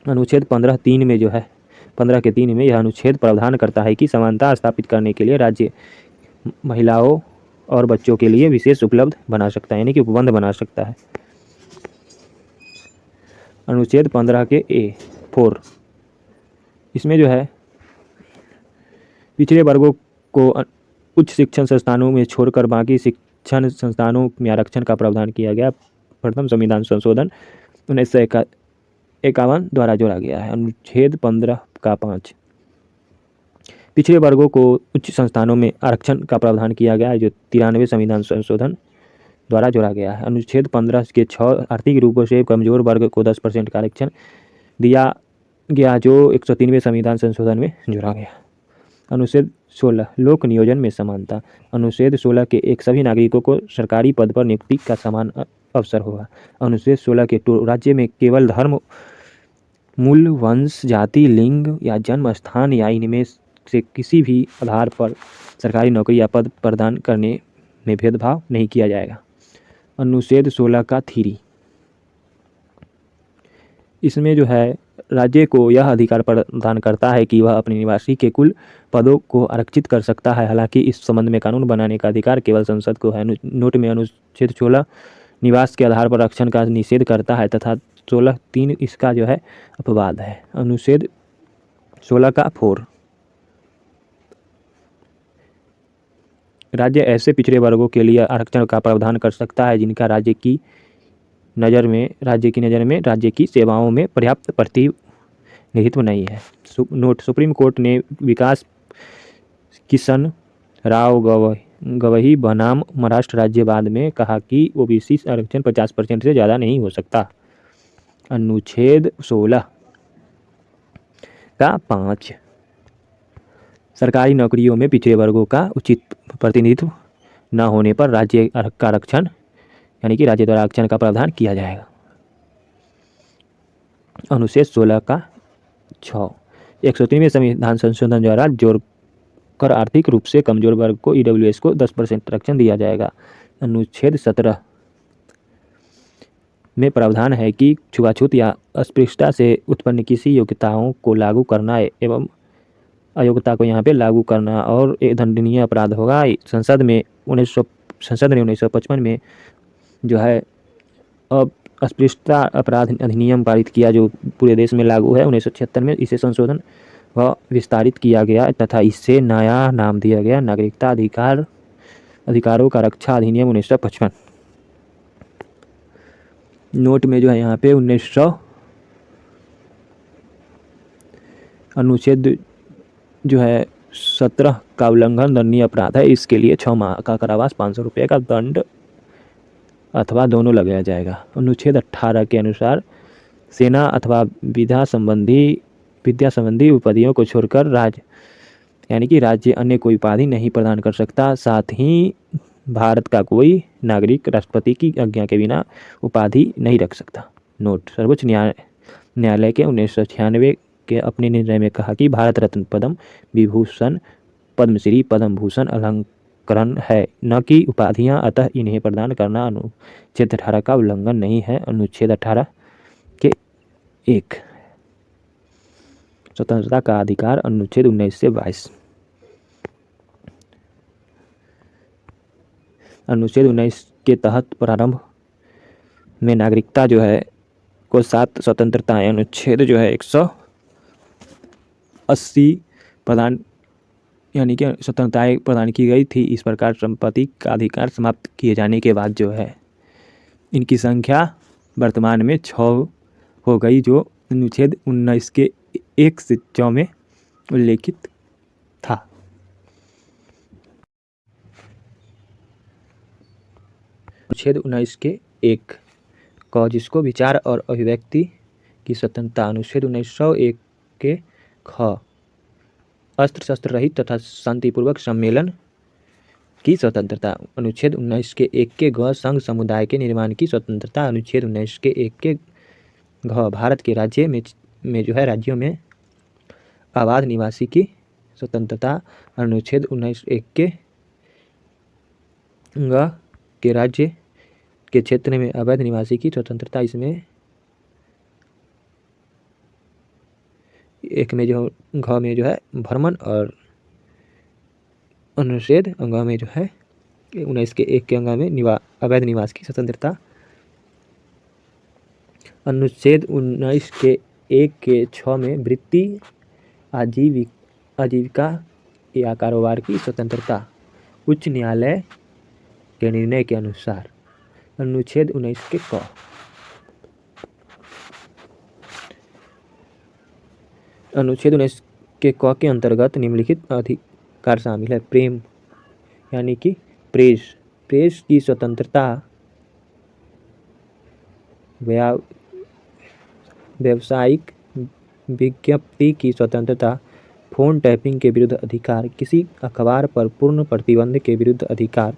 S1: अनुच्छेद 15(3) में जो है 15 के 3 में यह अनुच्छेद प्रावधान करता है कि समानता स्थापित करने के लिए राज्य महिलाओं और बच्चों के लिए विशेष उपलब्ध बना सकता है, यानी कि उपबंध बना सकता है। अनुच्छेद 15 के A4, इसमें जो है पिछड़े वर्गों को उच्च शिक्षण संस्थानों में छोड़कर बाकी शिक्षण संस्थानों में आरक्षण का प्रावधान किया गया। प्रथम संविधान संशोधन 1951 द्वारा जोड़ा गया है। अनुच्छेद 15 का 5, पिछड़े वर्गों को उच्च संस्थानों में आरक्षण का प्रावधान किया गया है, जो 93 संविधान संशोधन द्वारा जोड़ा गया है। अनुच्छेद 15 के 6, आर्थिक रूप से कमजोर वर्ग को 10% का आरक्षण दिया गया, जो 103वें संविधान संशोधन में जोड़ा गया। अनुच्छेद 16, लोक नियोजन में समानता। अनुच्छेद 16 के 1, सभी नागरिकों को सरकारी पद पर नियुक्ति का समान अवसर होगा। अनुच्छेद 16 के 2, राज्य में केवल धर्म, मूल, वंश, जाति, लिंग या जन्म स्थान या इनमें से किसी भी आधार पर सरकारी नौकरी या पद प्रदान करने में भेदभाव नहीं किया जाएगा। अनुच्छेद 16 का 3, इसमें जो है राज्य को यह अधिकार प्रदान करता है कि वह अपने निवासी के कुल पदों को आरक्षित कर सकता है। हालांकि इस संबंध में कानून बनाने का अधिकार केवल संसद को है। नोट में अनुच्छेद 16 निवास के आधार पर आरक्षण का निषेध करता है तथा 16(3) इसका जो है अपवाद है। अनुच्छेद 16 का 4, राज्य ऐसे पिछड़े वर्गों के लिए आरक्षण का प्रावधान कर सकता है जिनका राज्य की नज़र में राज्य की सेवाओं में पर्याप्त प्रतिनिधित्व नहीं है। नोट, सुप्रीम कोर्ट ने विकास किशन राव गवई बनाम महाराष्ट्र राज्य बाद में कहा कि ओबीसी आरक्षण 50% से ज़्यादा नहीं हो सकता। अनुच्छेद 16 का 5, सरकारी नौकरियों में पिछड़े वर्गों का उचित प्रतिनिधित्व न होने पर राज्य का आरक्षण यानी कि राज्य द्वारा आरक्षण का प्रावधान किया जाएगा। अनुच्छेद 16 का 6, 103वें संविधान संशोधन द्वारा जोड़कर आर्थिक रूप से कमजोर वर्ग को ईडब्ल्यूएस को 10% आरक्षण दिया जाएगा। अनुच्छेद 17 में प्रावधान है कि छुआछूत या अस्पृश्यता से उत्पन्न किसी योग्यताओं को लागू करना एवं अयोग्यता को यहाँ पे लागू करना और एक दंडनीय अपराध होगा। संसद ने 1955 में जो है अस्पृश्यता अपराध अधिनियम पारित किया, जो पूरे देश में लागू है। 1976 में इसे संशोधन व विस्तारित किया गया तथा इससे नया नाम दिया गया नागरिकता अधिकारों का रक्षा अधिनियम 1955। नोट में जो है यहाँ पे 1900 अनुच्छेद जो है 17 का उल्लंघन दंडनीय अपराध है। इसके लिए 6 माह का कारावास, 500 रुपये का दंड अथवा दोनों लगाया जाएगा। अनुच्छेद 18 के अनुसार सेना अथवा विद्या संबंधी उपाधियों को छोड़कर राज्य अन्य कोई उपाधि नहीं प्रदान कर सकता। साथ ही भारत का कोई नागरिक राष्ट्रपति की आज्ञा के बिना उपाधि नहीं रख सकता। नोट, सर्वोच्च न्यायालय के 1996 के अपने निर्णय में कहा कि भारत रत्न, पद्म विभूषण, पद्मश्री, पद्म भूषण अलंकरण है, न कि उपाधियां, अतः इन्हें प्रदान करना अनुच्छेद 18 का उल्लंघन नहीं है। अनुच्छेद 18 के 1, स्वतंत्रता का अधिकार। अनुच्छेद 19 से 22, अनुच्छेद 19 के तहत प्रारंभ में नागरिकता जो है को 7 स्वतंत्रताएं अनुच्छेद जो है 180 प्रदान यानी कि स्वतंत्रताएं प्रदान की गई थी। इस प्रकार संपत्ति का अधिकार समाप्त किए जाने के बाद जो है इनकी संख्या वर्तमान में 6 हो गई, जो अनुच्छेद 19 के 1 से 4 में उल्लेखित था। अनुच्छेद 19 के 1 क, जिसको विचार और अभिव्यक्ति की स्वतंत्रता। अनुच्छेद 1901 के ख, अस्त्र शस्त्र रहित तथा शांतिपूर्वक सम्मेलन की स्वतंत्रता। अनुच्छेद 19 के 1 के घ, संघ समुदाय के निर्माण की स्वतंत्रता। अनुच्छेद 19 के 1 के घ, भारत के राज्यों में अबाध निवासी की स्वतंत्रता। अनुच्छेद 19(1) के ग के राज्य के क्षेत्र में अवैध निवासी की स्वतंत्रता। इसमें एक में जो घ में जो है भ्रमण और अनुच्छेद ग में जो है 19 के 1 के अंग में अवैध निवास की स्वतंत्रता। अनुच्छेद 19 के 1 के 6 में वृत्ति, आजीविका या कारोबार की स्वतंत्रता। उच्च न्यायालय के निर्णय के अनुसार अनुच्छेद 19 के क। अनुच्छेद 19 के क के अंतर्गत निम्नलिखित अधिकार शामिल है। प्रेम यानी कि प्रेस की स्वतंत्रता, व्यावसायिक विज्ञप्ति की स्वतंत्रता, फोन टैपिंग के विरुद्ध अधिकार, किसी अखबार पर पूर्ण प्रतिबंध के विरुद्ध अधिकार,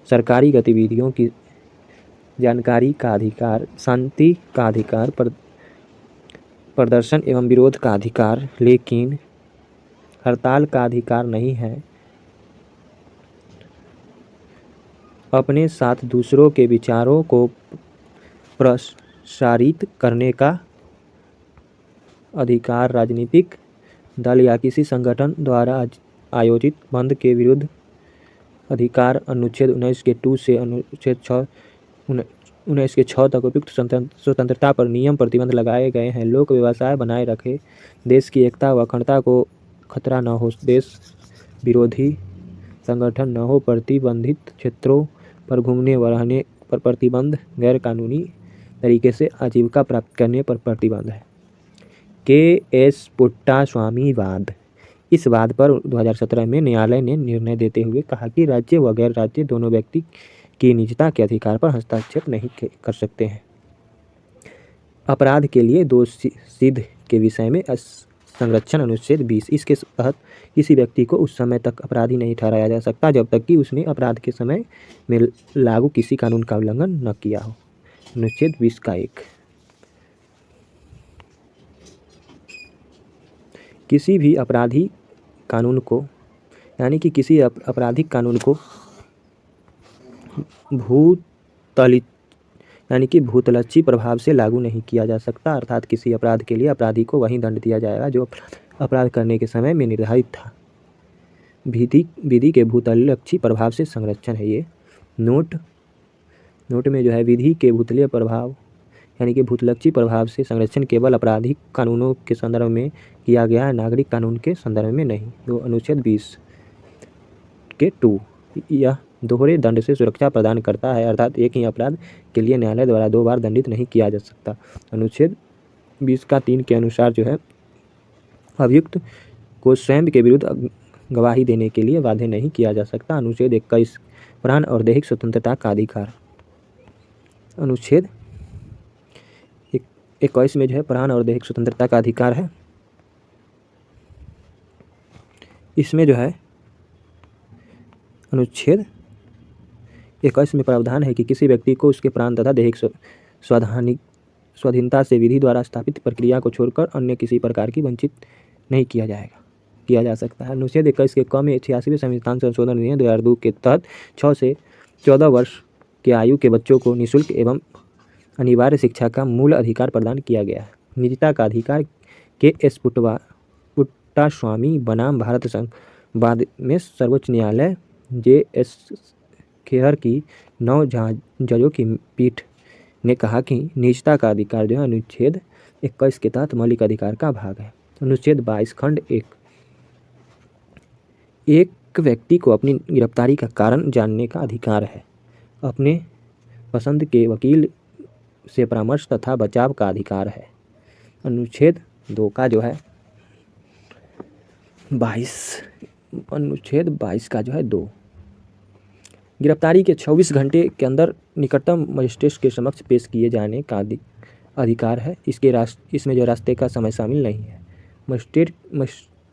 S1: सरकारी गतिविधियों की जानकारी का अधिकार, शांति का अधिकार, प्रदर्शन एवं विरोध का अधिकार, लेकिन हड़ताल का अधिकार नहीं है। अपने साथ दूसरों के विचारों को प्रसारित करने का अधिकार, राजनीतिक दल या किसी संगठन द्वारा आयोजित बंद के विरुद्ध अधिकार। अनुच्छेद 19 के 2 से अनुच्छेद 19 के 6 तक उपयुक्त स्वतंत्रता पर नियम प्रतिबंध लगाए गए हैं। लोक व्यवसाय बनाए रखे, देश की एकता व अखंडता को खतरा न हो, देश विरोधी संगठन न हो, प्रतिबंधित क्षेत्रों पर घूमने व रहने पर प्रतिबंध, गैर कानूनी तरीके से आजीविका प्राप्त करने पर प्रतिबंध है। के.एस. पुट्टास्वामी वाद। इस वाद पर 2017 में न्यायालय ने निर्णय देते हुए कहा कि राज्य व गैर राज्य दोनों व्यक्ति की निजता के अधिकार पर हस्तक्षेप नहीं कर सकते हैं। अपराध के लिए दोषसिद्ध के विषय में संरक्षण। अनुच्छेद 20। इसके तहत किसी व्यक्ति को उस समय तक अपराधी नहीं ठहराया जा सकता जब तक कि उसने अपराध के समय में लागू किसी कानून का उल्लंघन न किया हो। अनुच्छेद 20 का 1। किसी भी आपराधिक कानून को यानी कि किसी आपराधिक कानून को भूतलक्षी प्रभाव से लागू नहीं किया जा सकता, अर्थात किसी अपराध के लिए अपराधी को वही दंड दिया जाएगा जो अपराध करने के समय में निर्धारित था। विधि के भूतलक्षी प्रभाव से संरक्षण है ये। नोट में जो है विधि के भूतलीय प्रभाव यानी कि भूतलक्षी प्रभाव से संरक्षण केवल आपराधिक कानूनों के संदर्भ में किया गया है, नागरिक कानून के संदर्भ में नहीं। तो अनुच्छेद 20 के 2 यह दोहरे दंड से सुरक्षा प्रदान करता है, अर्थात एक ही अपराध के लिए न्यायालय द्वारा 2 बार दंडित नहीं किया जा सकता। अनुच्छेद 20 का 3 के अनुसार जो है अभियुक्त को स्वयं के विरुद्ध गवाही देने के लिए बाध्य नहीं किया जा सकता। अनुच्छेद 21 प्राण और दैहिक स्वतंत्रता का अधिकार। अनुच्छेद 21 में जो है प्राण और दैहिक स्वतंत्रता का अधिकार है। इसमें जो है अनुच्छेद 21 में प्रावधान है कि किसी व्यक्ति को उसके प्राण तथा दैहिक स्वाधीनता से विधि द्वारा स्थापित प्रक्रिया को छोड़कर अन्य किसी प्रकार की वंचित नहीं किया जा सकता है। अनुच्छेद 21 के क में 86वें संविधान संशोधन अधिनियम 2002 के तहत 6 से 14 वर्ष के आयु के बच्चों को निःशुल्क एवं अनिवार्य शिक्षा का मूल अधिकार प्रदान किया गया है। निजता का अधिकार। के.एस. पुट्टास्वामी बनाम भारत संघ। बाद में सर्वोच्च न्यायालय J.S. खेहर की 9 जजों की पीठ ने कहा कि निजता का अधिकार जो है अनुच्छेद 21 के तहत मौलिक अधिकार का भाग है। अनुच्छेद 22 खंड 1 एक व्यक्ति को अपनी गिरफ्तारी का कारण जानने का अधिकार है। अपने पसंद के वकील से परामर्श तथा बचाव का अधिकार है। अनुच्छेद 2 का जो है 22 अनुच्छेद 22 का जो है 2 गिरफ्तारी के 24 घंटे के अंदर निकटतम मजिस्ट्रेट के समक्ष पेश किए जाने का अधिकार है। इसमें जो रास्ते का समय शामिल नहीं है।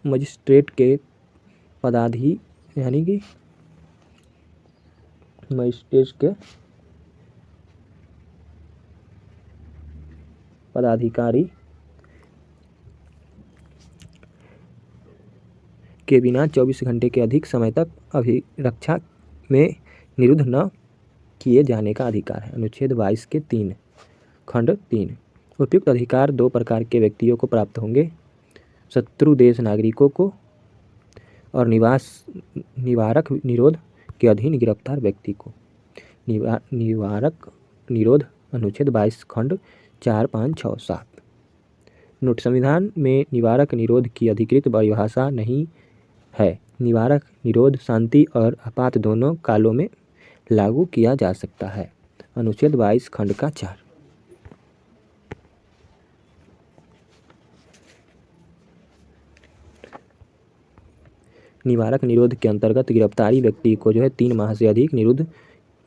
S1: मजिस्ट्रेट के यानी कि मजिस्ट्रेट के पदाधिकारी के बिना 24 घंटे के अधिक समय तक अभिरक्षा में निरुद्ध न किए जाने का अधिकार है। अनुच्छेद 22 के 3 खंड 3 उपयुक्त अधिकार 2 प्रकार के व्यक्तियों को प्राप्त होंगे: शत्रु देश नागरिकों को और निवारक निरोध के अधीन गिरफ्तार व्यक्ति को निवारक निरोध अनुच्छेद 22 खंड 4, 5, 6, 7। नोट: संविधान में निवारक निरोध की अधिकृत परिभाषा नहीं है। निवारक निरोध शांति और आपात दोनों कालों में लागू किया जा सकता है। अनुच्छेद 22 खंड का 4। निवारक निरोध के अंतर्गत गिरफ्तारी व्यक्ति को 3 माह से अधिक निरुद्ध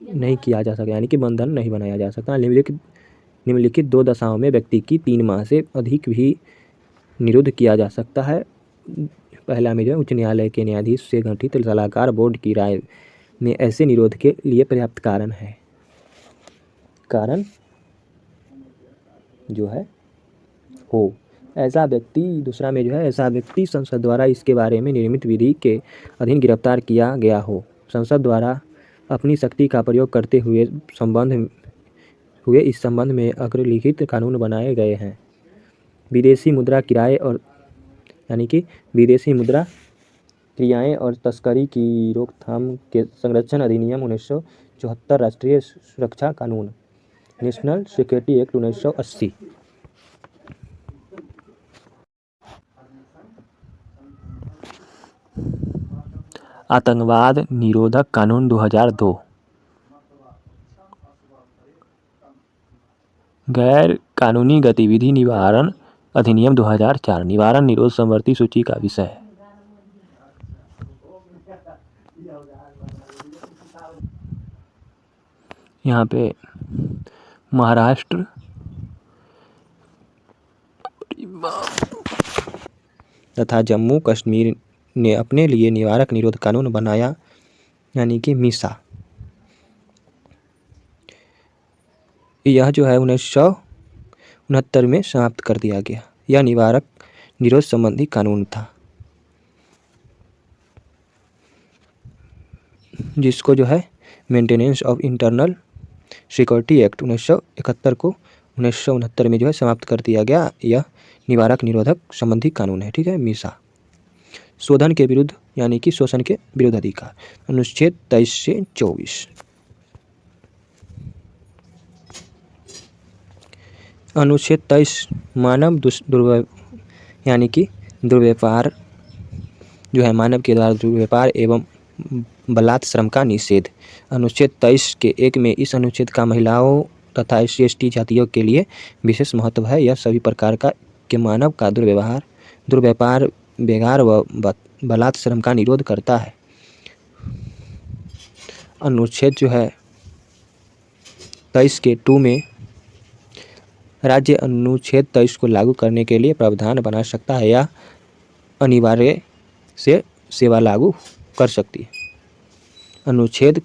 S1: नहीं किया जा सकता, यानी कि बंधन नहीं बनाया जा सकता। निम्नलिखित 2 दशाओं में व्यक्ति की 3 माह से अधिक भी निरुद्ध किया जा सकता है। पहला में उच्च न्यायालय के न्यायाधीश से गठित सलाहकार बोर्ड की राय में ऐसे निरोध के लिए पर्याप्त कारण है। कारण हो ऐसा व्यक्ति। दूसरा में ऐसा व्यक्ति संसद द्वारा इसके बारे में निर्मित विधि के अधीन गिरफ्तार किया गया हो। संसद द्वारा अपनी शक्ति का प्रयोग करते हुए इस संबंध में अग्रलिखित कानून बनाए गए हैं। विदेशी मुद्रा क्रियाएं और तस्करी की रोकथाम के संरक्षण अधिनियम 1974, राष्ट्रीय सुरक्षा कानून नेशनल सिक्योरिटी एक्ट 1980। आतंकवाद निरोधक कानून 2002। गैर कानूनी गतिविधि निवारण अधिनियम 2004 निवारण निरोध समवर्ती सूची का विषय है। यहाँ पे महाराष्ट्र तथा जम्मू कश्मीर ने अपने लिए निवारक निरोध कानून बनाया, यानी कि मीसा। यह 1969 में समाप्त कर दिया गया। यह निवारक निरोध संबंधी कानून था, जिसको maintenance of internal security act 1971 को 1969 में समाप्त कर दिया गया। यह निवारक निरोधक संबंधी कानून है। ठीक है। मीसा। शोधन के विरुद्ध, यानी कि शोषण के विरुद्ध अधिकार, अनुच्छेद 23 से 24। अनुच्छेद 23 मानव यानी कि दुर्व्यवहार मानव के द्वारा दुर्व्यवहार एवं बलात् श्रम का निषेध। अनुच्छेद 23 के 1 में इस अनुच्छेद का महिलाओं तथा SC/ST जातियों के लिए विशेष महत्व है। यह सभी प्रकार के मानव का दुर्व्यापार, बेगार व बलात् श्रम का निरोध करता है। अनुच्छेद 23 के 2 में राज्य अनुच्छेद 23 को लागू करने के लिए प्रावधान बना सकता है या अनिवार्य से सेवा लागू कर सकती है। अनुच्छेद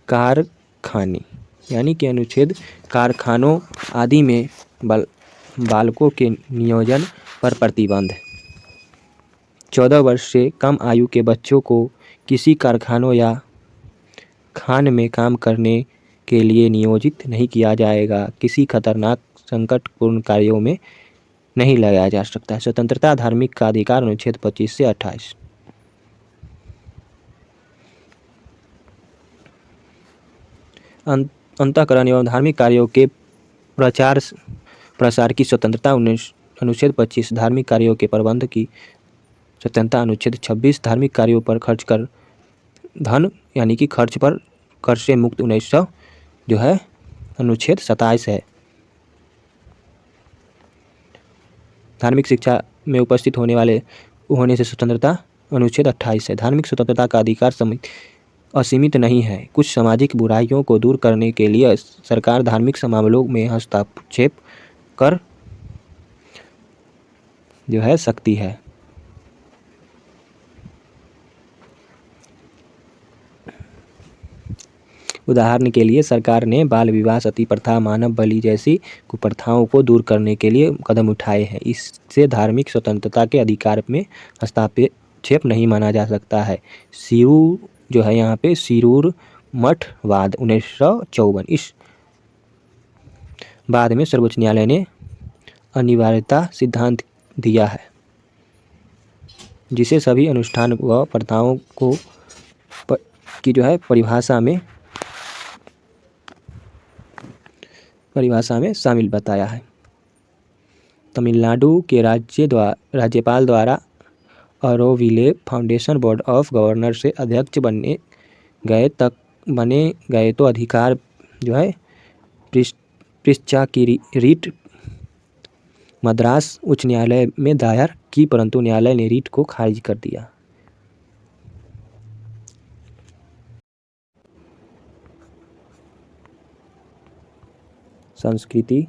S1: कारखाने, यानी कि अनुच्छेद कारखानों आदि में बालकों के नियोजन पर प्रतिबंध। 14 वर्ष से कम आयु के बच्चों को किसी कारखानों या खान में काम करने के लिए नियोजित नहीं किया जाएगा। किसी खतरनाक संकटपूर्ण कार्यों में नहीं लगाया जा सकता है। स्वतंत्रता धार्मिक का अधिकार, अनुच्छेद 25 से 28। अंतःकरण एवं धार्मिक कार्यों के प्रचार प्रसार की स्वतंत्रता, अनुच्छेद 25। धार्मिक कार्यों के प्रबंध की स्वतंत्रता, अनुच्छेद 26। धार्मिक कार्यों पर खर्च कर धन, यानी कि खर्च पर कर से मुक्त, 1900 अनुच्छेद 27 है। धार्मिक शिक्षा में उपस्थित होने से स्वतंत्रता, अनुच्छेद 28 है। धार्मिक स्वतंत्रता का अधिकार असीमित नहीं है। कुछ सामाजिक बुराइयों को दूर करने के लिए सरकार धार्मिक मामलों में हस्तक्षेप कर सकती है। उदाहरण के लिए सरकार ने बाल विवाह, सती प्रथा, मानव बलि जैसी कुप्रथाओं को दूर करने के लिए कदम उठाए हैं। इससे धार्मिक स्वतंत्रता के अधिकार में हस्तक्षेप नहीं माना जा सकता है। यहाँ पे शिरूर मठ वाद, 1954। इस बाद में सर्वोच्च न्यायालय ने अनिवार्यता सिद्धांत दिया है। जिसे सभी अनुष्ठान व प्रथाओं को की जो है परिभाषा में शामिल बताया है। तमिलनाडु के राज्यपाल द्वारा Auroville foundation board of governor से अध्यक्ष बने गए तो अधिकार जो है पृष्ठा की रीट मद्रास उच्च न्यायालय में दायर की, परंतु न्यायालय ने रीट को खारिज कर दिया। संस्कृति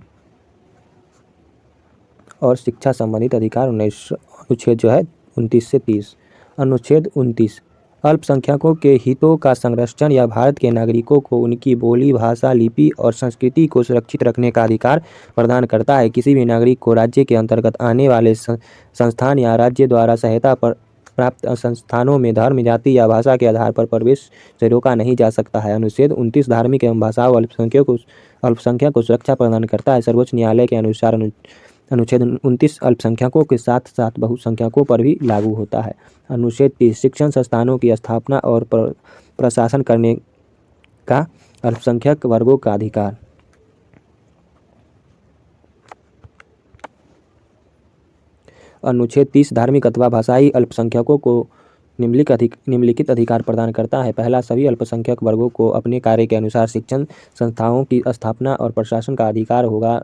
S1: और शिक्षा संबंधित अधिकार अनुच्छेद जो है 29 से 30। अनुच्छेद 29 अल्पसंख्यकों के हितों का संरक्षण या भारत के नागरिकों को उनकी बोली, भाषा, लिपि और संस्कृति को सुरक्षित रखने का अधिकार प्रदान करता है। किसी भी नागरिक को राज्य के अंतर्गत आने वाले संस्थान या राज्य द्वारा सहायता प्राप्त संस्थानों में धर्म, जाति या भाषा के आधार पर प्रवेश से रोका नहीं जा सकता है। अनुच्छेद 29 धार्मिक एवं भाषाओं अल्पसंख्यक को सुरक्षा प्रदान करता है। सर्वोच्च न्यायालय के अनुसार अनुच्छेद 29 अल्पसंख्यकों के साथ साथ बहुसंख्यकों पर भी लागू होता है। अनुच्छेद 30 शिक्षण संस्थानों की स्थापना और प्रशासन करने का अल्पसंख्यक वर्गों का अधिकार। अनुच्छेद 30 धार्मिक अथवा भाषाई अल्पसंख्यकों को निम्नलिखित अधिकार प्रदान करता है। पहला, सभी अल्पसंख्यक वर्गों को अपने कार्य के अनुसार शिक्षण संस्थाओं की स्थापना और प्रशासन का अधिकार होगा।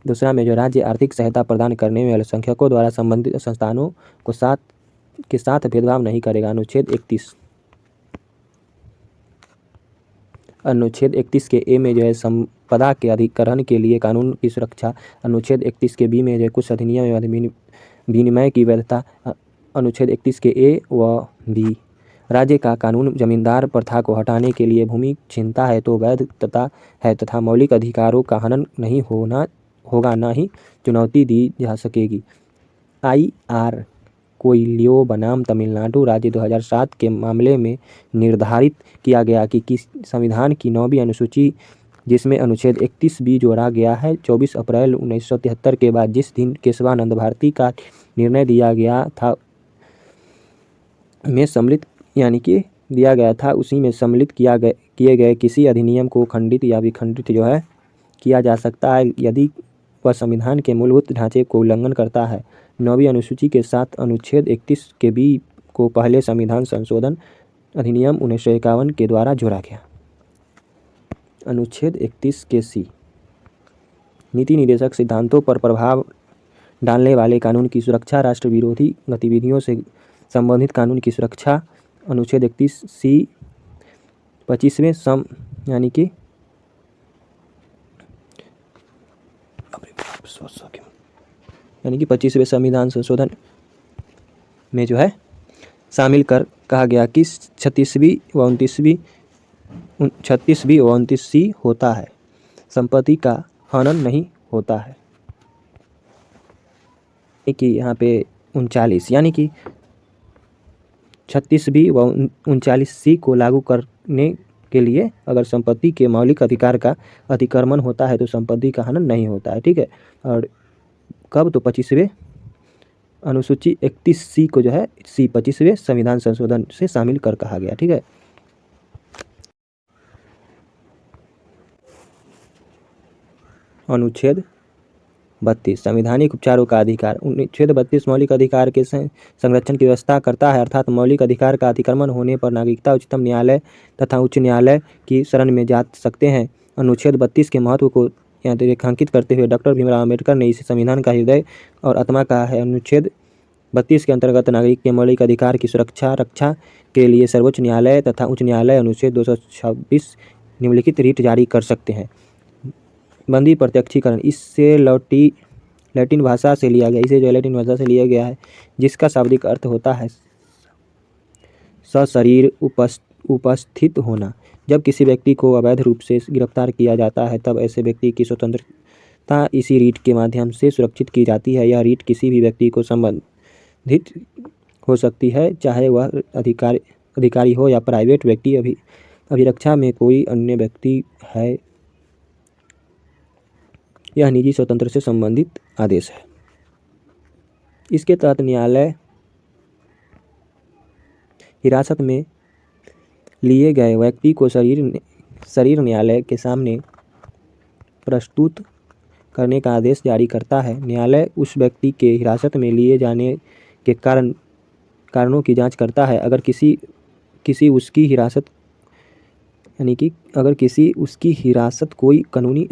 S1: दूसरा में जो राज्य आर्थिक सहायता प्रदान करने में अल्पसंख्यकों द्वारा संबंधित संस्थानों के साथ भेदभाव नहीं करेगा। अनुच्छेद 31 के ए में जो है संपदा के अधिग्रहण के लिए कानून की सुरक्षा। अनुच्छेद 31 के बी में जो है कुछ अधिनियम एवं विनिमय की वैधता। अनुच्छेद 31 के ए व बी राज्य का कानून जमींदार प्रथा को हटाने के लिए भूमि छीनता है तो वैध तथा मौलिक अधिकारों का हनन नहीं होगा, न ही चुनौती दी जा सकेगी। IR कोयलियो बनाम तमिलनाडु राज्य 2007 के मामले में निर्धारित किया गया कि संविधान की 9वीं अनुसूची, जिसमें अनुच्छेद 31B जोड़ा गया है, 24 अप्रैल 1973 के बाद जिस दिन केशवानंद भारती का निर्णय दिया गया था उसी में सम्मिलित किए गए किसी अधिनियम को खंडित या विखंडित जो है किया जा सकता है यदि वह संविधान के मूलभूत ढांचे को उल्लंघन करता है। 9वीं अनुसूची के साथ अनुच्छेद 31 के बी को पहले संविधान संशोधन अधिनियम 1951 के द्वारा जोड़ा गया। अनुच्छेद 31 के सी नीति निर्देशक सिद्धांतों पर प्रभाव डालने वाले कानून की सुरक्षा, राष्ट्र विरोधी गतिविधियों से संबंधित कानून की सुरक्षा। अनुच्छेद 31 सी 25वें यानी कि 25वें संविधान संशोधन में जो है शामिल कर कहा गया कि 36वीं व 29C होता है, संपत्ति का हनन नहीं होता है। कि यहाँ पे 39 यानी कि 36B व 39C को लागू करने के लिए अगर संपत्ति के मौलिक अधिकार का अतिक्रमण होता है तो संपत्ति का हनन नहीं होता है। ठीक है, और कब? तो 25वें अनुसूची 31C को जो है 25वें संविधान संशोधन से शामिल कर कहा गया। ठीक है, अनुच्छेद 32 संवैधानिक उपचारों का अधिकार। अनुच्छेद 32 मौलिक अधिकार के संरक्षण की व्यवस्था करता है, अर्थात मौलिक अधिकार का अतिक्रमण होने पर नागरिकता उच्चतम न्यायालय तथा उच्च न्यायालय की शरण में जा सकते हैं। अनुच्छेद 32 के महत्व को यहाँ रेखांकित करते हुए डॉक्टर भीमराव अम्बेडकर ने इसे संविधान का हृदय और आत्मा कहा है। अनुच्छेद 32 के अंतर्गत नागरिक के मौलिक अधिकार की रक्षा के लिए सर्वोच्च न्यायालय तथा उच्च न्यायालय अनुच्छेद 226 निम्नलिखित रीट जारी कर सकते हैं। बंदी प्रत्यक्षीकरण, इससे लैटिन भाषा से लिया गया है, जिसका शाब्दिक अर्थ होता है सशरीर उपस्थित होना। जब किसी व्यक्ति को अवैध रूप से गिरफ्तार किया जाता है तब ऐसे व्यक्ति की स्वतंत्रता इसी रीट के माध्यम से सुरक्षित की जाती है। यह रीट किसी भी व्यक्ति को संबंधित हो सकती है, चाहे वह अधिकारी हो या प्राइवेट व्यक्ति। अभिरक्षा में कोई अन्य व्यक्ति है। यह निजी स्वतंत्र से संबंधित आदेश है। इसके तहत न्यायालय हिरासत में लिए गए व्यक्ति को शरीर न्यायालय के सामने प्रस्तुत करने का आदेश जारी करता है। न्यायालय उस व्यक्ति के हिरासत में लिए जाने के कारणों की जांच करता है। अगर किसी उसकी हिरासत कोई कानूनी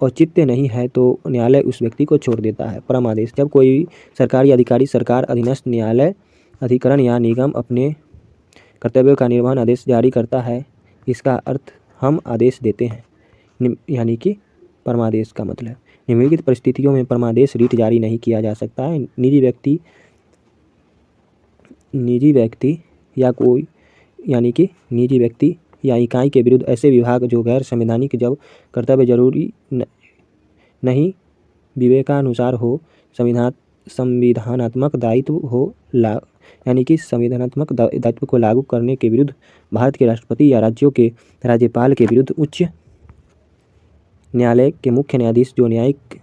S1: औचित्य नहीं है तो न्यायालय उस व्यक्ति को छोड़ देता है। परमादेश: जब कोई सरकारी अधिकारी, सरकार अधीनस्थ न्यायालय, अधिकरण या निगम अपने कर्तव्यों का निर्वहन आदेश जारी करता है, इसका अर्थ हम आदेश देते हैं, यानी कि परमादेश का मतलब। निम्नलिखित परिस्थितियों में परमादेश रीट जारी नहीं किया जा सकता है। निजी व्यक्ति या इकाई के विरुद्ध ऐसे विभाग जो गैर संवैधानिक, जब कर्तव्य जरूरी नहीं, विवेकानुसार हो, संविधानात्मक दायित्व को लागू करने के विरुद्ध, भारत के राष्ट्रपति या राज्यों के राज्यपाल के विरुद्ध, उच्च न्यायालय के मुख्य न्यायाधीश जो न्यायिक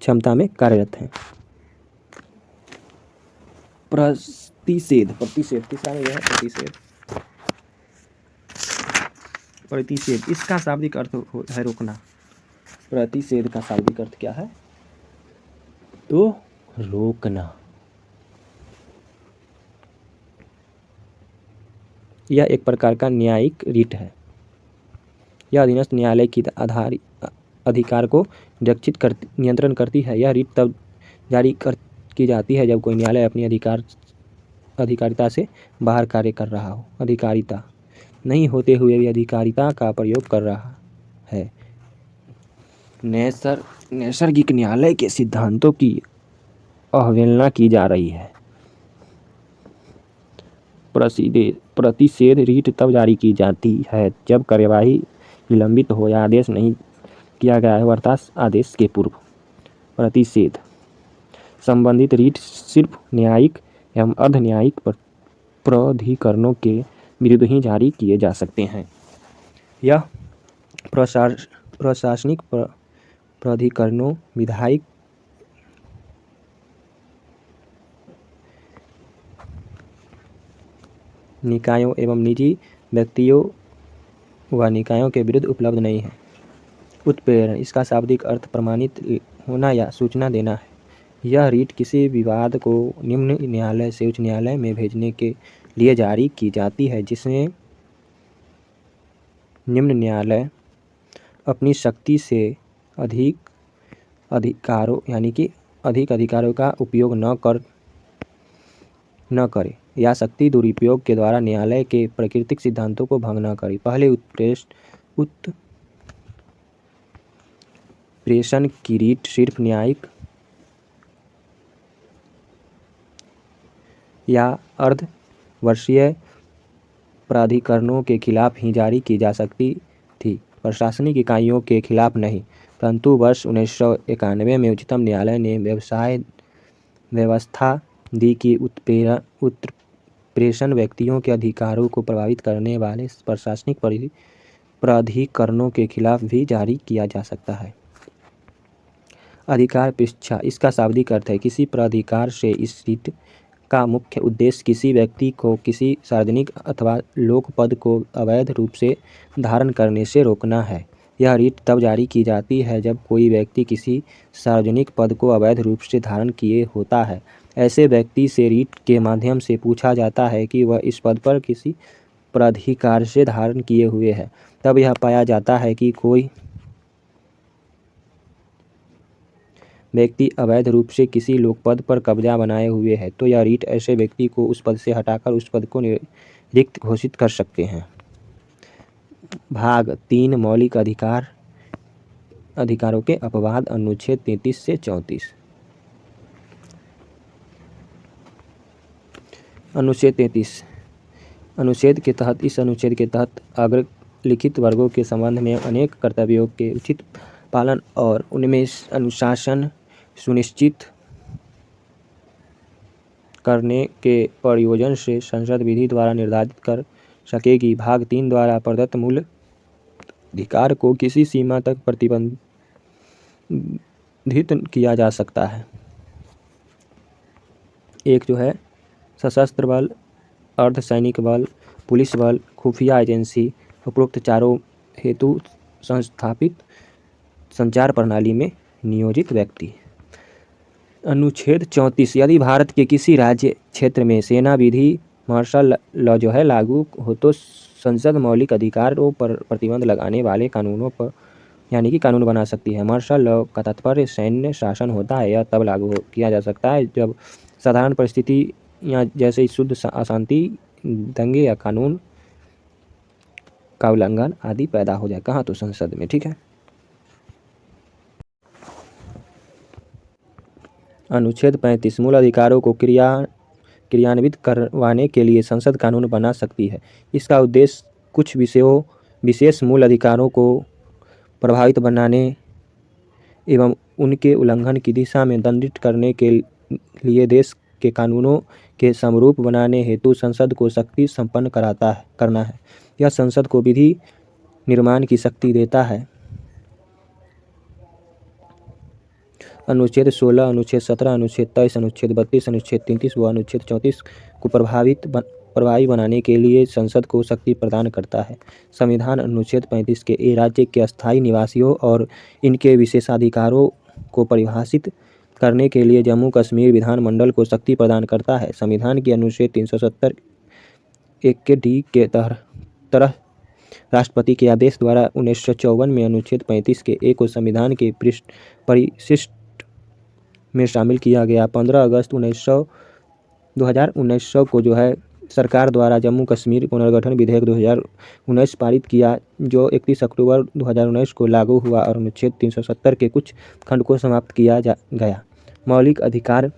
S1: क्षमता में कार्यरत हैं। प्रतिषेध तीसरा में यह है प्रतिषेध। इसका शाब्दिक अर्थ है रोकना। प्रतिषेध का शाब्दिक अर्थ क्या है? तो रोकना। यह एक प्रकार का न्यायिक रीट है। यह अधीनस्थ न्यायालय की अधिकार को नियंत्रण करती है। यह रीट तब जारी की जाती है जब कोई न्यायालय अपनी अधिकारिता से बाहर कार्य कर रहा हो। अधिकारिता नहीं होते हुए भी अधिकारिता का प्रयोग कर रहा है। नैसर्गिक न्यायालय के सिद्धांतों की अवहेलना की जा रही है। प्रतिषेध रीट तब जारी की जाती है जब कार्यवाही विलंबित हो या आदेश नहीं किया गया है, अर्थात आदेश के पूर्व। प्रतिषेध संबंधित रीट सिर्फ न्यायिक एवं अर्ध न्यायिक प्राधिकरणों के विरुद्ध ही जारी किए जा सकते हैं। यह प्रशासनिक प्राधिकरणों, विधायिक निकायों एवं निजी व्यक्तियों व निकायों के विरुद्ध उपलब्ध नहीं है। उत्प्रेरण: इसका शाब्दिक अर्थ प्रमाणित होना या सूचना देना है। यह रीट किसी विवाद को निम्न न्यायालय से उच्च न्यायालय में भेजने के लिए जारी की जाती है, जिसमें निम्न न्यायालय अपनी शक्ति से अधिक अधिकारों का उपयोग न करे या शक्ति दुरुपयोग के द्वारा न्यायालय के प्राकृतिक सिद्धांतों को भंग न करे। पहले उत्प्रेषण की रीट सिर्फ न्यायिक या अर्ध वर्षीय प्राधिकरणों के खिलाफ ही जारी की जा सकती थी, प्रशासनिक इकाइयों के खिलाफ नहीं। परंतु वर्ष 1991 में उच्चतम न्यायालय ने व्यवस्था दी कि उत्प्रेषण व्यक्तियों के अधिकारों को प्रभावित करने वाले प्रशासनिक प्राधिकरणों के खिलाफ भी जारी किया जा सकता है। अधिकार पृच्छा: इसका शाब्दिक अर्थ है किसी प्राधिकार से। इस रीट का मुख्य उद्देश्य किसी व्यक्ति को किसी सार्वजनिक अथवा लोक पद को अवैध रूप से धारण करने से रोकना है। यह रीट तब जारी की जाती है जब कोई व्यक्ति किसी सार्वजनिक पद को अवैध रूप से धारण किए होता है। ऐसे व्यक्ति से रीट के माध्यम से पूछा जाता है कि वह इस पद पर किसी प्राधिकार से धारण किए हुए है। तब यह पाया जाता है कि कोई व्यक्ति अवैध रूप से किसी लोकपद पर कब्जा बनाए हुए है, तो यह रीट ऐसे व्यक्ति को उस पद से हटाकर उस पद को रिक्त घोषित कर सकते हैं। भाग 3 मौलिक अधिकारों के अपवाद, अनुच्छेद 33 से 34। अनुच्छेद 33 अनुच्छेद के तहत इस अनुच्छेद के तहत अग्रलिखित वर्गों के संबंध में अनेक कर्तव्यों के उचित पालन और उनमें अनुशासन सुनिश्चित करने के प्रयोजन से संसद विधि द्वारा निर्धारित कर सकेगी। भाग 3 द्वारा प्रदत्त मूल अधिकार को किसी सीमा तक प्रतिबंधित किया जा सकता है। एक जो है सशस्त्र बल, अर्धसैनिक बल, पुलिस बल, खुफिया एजेंसी, उपरोक्त चारों हेतु संस्थापित संचार प्रणाली में नियोजित व्यक्ति। अनुच्छेद 34, यदि भारत के किसी राज्य क्षेत्र में सेना विधि मार्शल लॉ जो है लागू हो तो संसद मौलिक अधिकारों पर प्रतिबंध लगाने वाले कानूनों पर यानी कि कानून बना सकती है। मार्शल लॉ का तात्पर्य सैन्य शासन होता है। यह तब लागू किया जा सकता है जब साधारण परिस्थिति या जैसे शुद्ध अशांति, दंगे या कानून का उल्लंघन आदि पैदा हो जाए। कहाँ? तो संसद में। ठीक है। अनुच्छेद 35, मूल अधिकारों को क्रियान्वित करवाने के लिए संसद कानून बना सकती है। इसका उद्देश्य कुछ विशेष मूल अधिकारों को प्रभावित बनाने एवं उनके उल्लंघन की दिशा में दंडित करने के लिए देश के कानूनों के समरूप बनाने हेतु संसद को शक्ति संपन्न करना है। यह संसद को विधि निर्माण की शक्ति देता है। अनुच्छेद 16, अनुच्छेद 17, अनुच्छेद 23, अनुच्छेद 32, अनुच्छेद 33 व अनुच्छेद 34 को प्रभावी बनाने के लिए संसद को शक्ति प्रदान करता है। संविधान अनुच्छेद 35 के ए राज्य के अस्थायी निवासियों और इनके विशेषाधिकारों को परिभाषित करने के लिए जम्मू कश्मीर विधानमंडल को शक्ति प्रदान करता है। संविधान के अनुच्छेद 370 एक के डी के तहत राष्ट्रपति के आदेश द्वारा 1954 में अनुच्छेद 35 के ए को संविधान के परिशिष्ट में शामिल किया गया। 15 अगस्त 2019 को जो है सरकार द्वारा जम्मू कश्मीर पुनर्गठन विधेयक 2019 पारित किया, जो 31 अक्टूबर 2019 को लागू हुआ और अनुच्छेद 370 के कुछ खंड को समाप्त किया गया। मौलिक अधिकार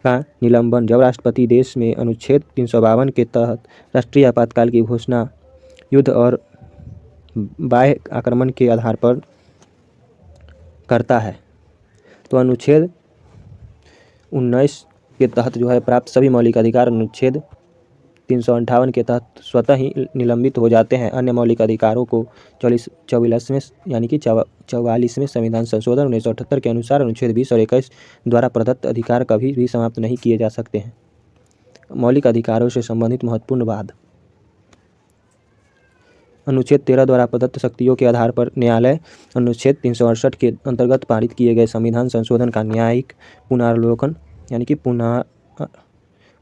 S1: का निलंबन, जब राष्ट्रपति देश में अनुच्छेद 352 के तहत राष्ट्रीय आपातकाल की घोषणा युद्ध और बाह्य आक्रमण के आधार पर करता है तो अनुच्छेद 19 के तहत जो है प्राप्त सभी मौलिक अधिकार अनुच्छेद 358 के तहत स्वतः ही निलंबित हो जाते हैं। अन्य मौलिक अधिकारों को 44वें यानी कि 44वें संविधान संशोधन 1978 के अनुसार अनुच्छेद 20 और 21 द्वारा प्रदत्त अधिकार कभी भी समाप्त नहीं किए जा सकते हैं। मौलिक अधिकारों से संबंधित महत्वपूर्ण बात, अनुच्छेद 13 द्वारा प्रदत्त शक्तियों के आधार पर न्यायालय अनुच्छेद 368 के अंतर्गत पारित किए गए संविधान संशोधन का न्यायिक पुनरावलोकन यानी कि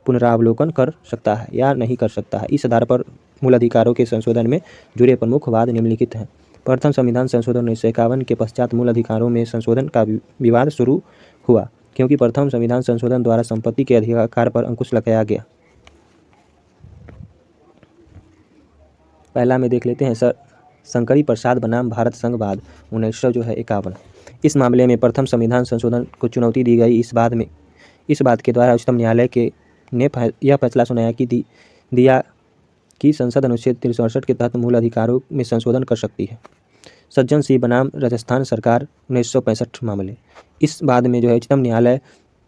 S1: पुनरावलोकन कर सकता है या नहीं कर सकता है। इस आधार पर मूल अधिकारों के संशोधन में जुड़े प्रमुख वाद निम्नलिखित हैं। प्रथम संविधान संशोधन 1951 के पश्चात मूल अधिकारों में संशोधन का विवाद शुरू हुआ, क्योंकि प्रथम संविधान संशोधन द्वारा संपत्ति के अधिकार पर अंकुश लगाया गया। पहला में देख लेते हैं सर शंकरी प्रसाद बनाम भारत संघवाद 1951। इस मामले में प्रथम संविधान संशोधन को चुनौती दी गई। इस बात के द्वारा उच्चतम न्यायालय ने यह फैसला सुनाया कि संसद अनुच्छेद 368 के तहत मूल अधिकारों में संशोधन कर सकती है। सज्जन सिंह बनाम राजस्थान सरकार 1965 मामले। इस बाद में जो है उच्चतम न्यायालय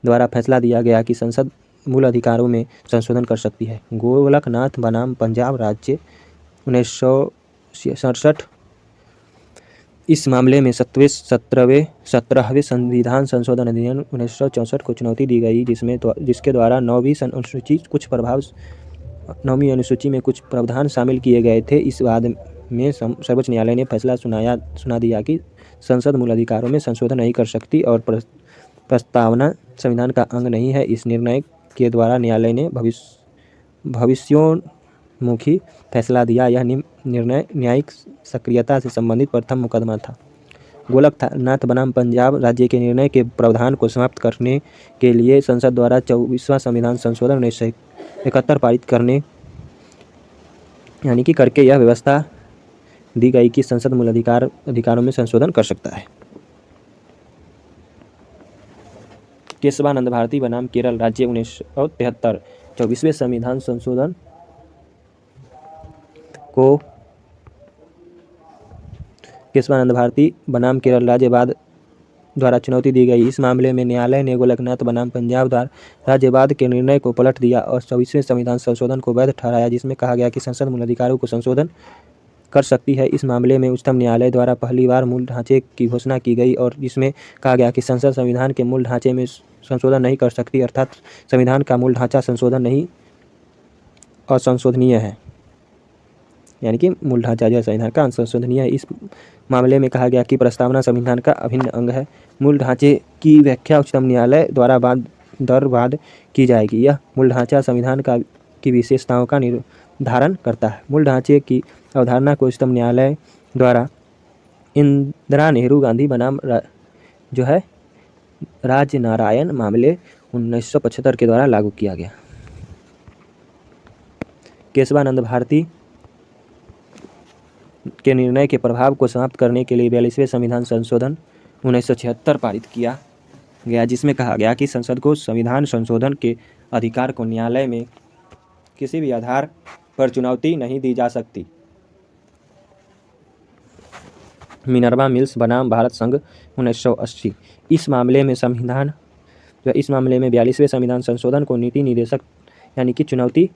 S1: द्वारा फैसला दिया गया कि संसद मूल अधिकारों में संशोधन कर सकती है। गोलकनाथ बनाम पंजाब राज्य 1967। इस मामले में 17वें संविधान संशोधन अधिनियम 1964 को चुनौती दी गई, जिसके द्वारा 9वीं अनुसूची में कुछ प्रावधान शामिल किए गए थे। इस बाद में सर्वोच्च न्यायालय ने फैसला सुना दिया कि संसद मूल अधिकारों में संशोधन नहीं कर सकती और प्रस्तावना संविधान का अंग नहीं है। इस निर्णय के द्वारा न्यायालय ने भविष्योन्मुखी फैसला दिया। यह निर्णय न्यायिक सक्रियता से संबंधित प्रथम मुकदमा था। गोलकनाथ बनाम पंजाब राज्य के निर्णय के प्रावधान को समाप्त करने के लिए संसद द्वारा 24वां संविधान संशोधन 1971 पारित करके यह व्यवस्था दी गई कि संसद मूल अधिकारों में संशोधन कर सकता है। केशवानंद भारती बनाम केरल राज्य 1973। 24वें संविधान संशोधन को केशवानंद भारती बनाम केरल राज्य द्वारा चुनौती दी गई। इस मामले में न्यायालय ने गोलकनाथ बनाम पंजाब राज्यवाद के निर्णय को पलट दिया और 24वें संविधान संशोधन को वैध ठहराया, जिसमें कहा गया कि संसद मूल अधिकारों को संशोधन कर सकती है। इस मामले में उच्चतम न्यायालय द्वारा पहली बार मूल ढांचे की घोषणा की गई और जिसमें कहा गया कि संसद संविधान के मूल ढांचे में संशोधन नहीं कर सकती, अर्थात संविधान का मूल ढांचा संशोधन नहीं असंशोधनीय है, यानी कि मूल ढांचा जो है संविधान का असंशोधनीय है। इस मामले में कहा गया कि प्रस्तावना संविधान का अभिन्न अंग है। मूल ढांचे की व्याख्या उच्चतम न्यायालय द्वारा बाद की जाएगी। यह मूल ढांचा संविधान की विशेषताओं का निर्धारण करता है। मूल ढांचे की अवधारणा को उच्चतम न्यायालय द्वारा इंदिरा नेहरू गांधी बनाम जो है राजनारायण मामले 1975 के द्वारा लागू किया गया। केशवानंद भारती के निर्णय के प्रभाव को समाप्त करने के लिए 42वें संविधान संशोधन 1976 पारित किया गया, जिसमें कहा गया कि संसद को संविधान संशोधन के अधिकार को न्यायालय में किसी भी आधार पर चुनौती नहीं दी जा सकती। मिनर्वा मिल्स बनाम भारत संघ 1980। इस मामले में 42वें संविधान संशोधन को नीति निदेशक यानी कि चुनौती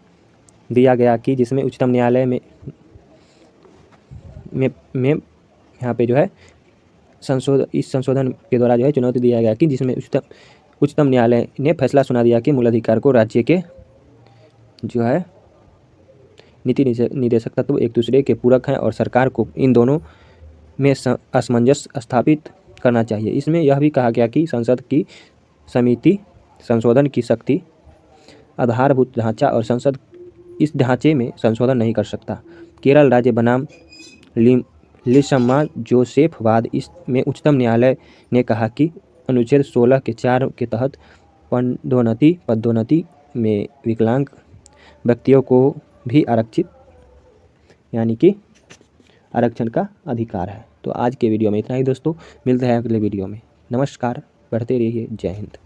S1: दिया गया कि जिसमें उच्चतम न्यायालय में यहाँ पे जो है इस संशोधन के द्वारा जो है चुनौती दिया गया कि जिसमें उच्चतम न्यायालय ने फैसला सुना दिया कि मूलाधिकार को राज्य के जो है नीति निदेशक तत्व एक दूसरे के पूरक हैं और सरकार को इन दोनों में असमंजस स्थापित करना चाहिए। इसमें यह भी कहा गया कि संसद की समिति संशोधन की शक्ति आधारभूत ढांचा और संसद इस ढांचे में संशोधन नहीं कर सकता। केरल राज्य बनाम लिसम्मा जोसेफ वाद इसमें उच्चतम न्यायालय ने कहा कि अनुच्छेद 16 के 4 के तहत पदोन्नति में विकलांग व्यक्तियों को भी आरक्षित यानी कि आरक्षण का अधिकार है। तो आज के वीडियो में इतना ही दोस्तों, मिलते हैं अगले वीडियो में। नमस्कार, पढ़ते रहिए। जय हिंद।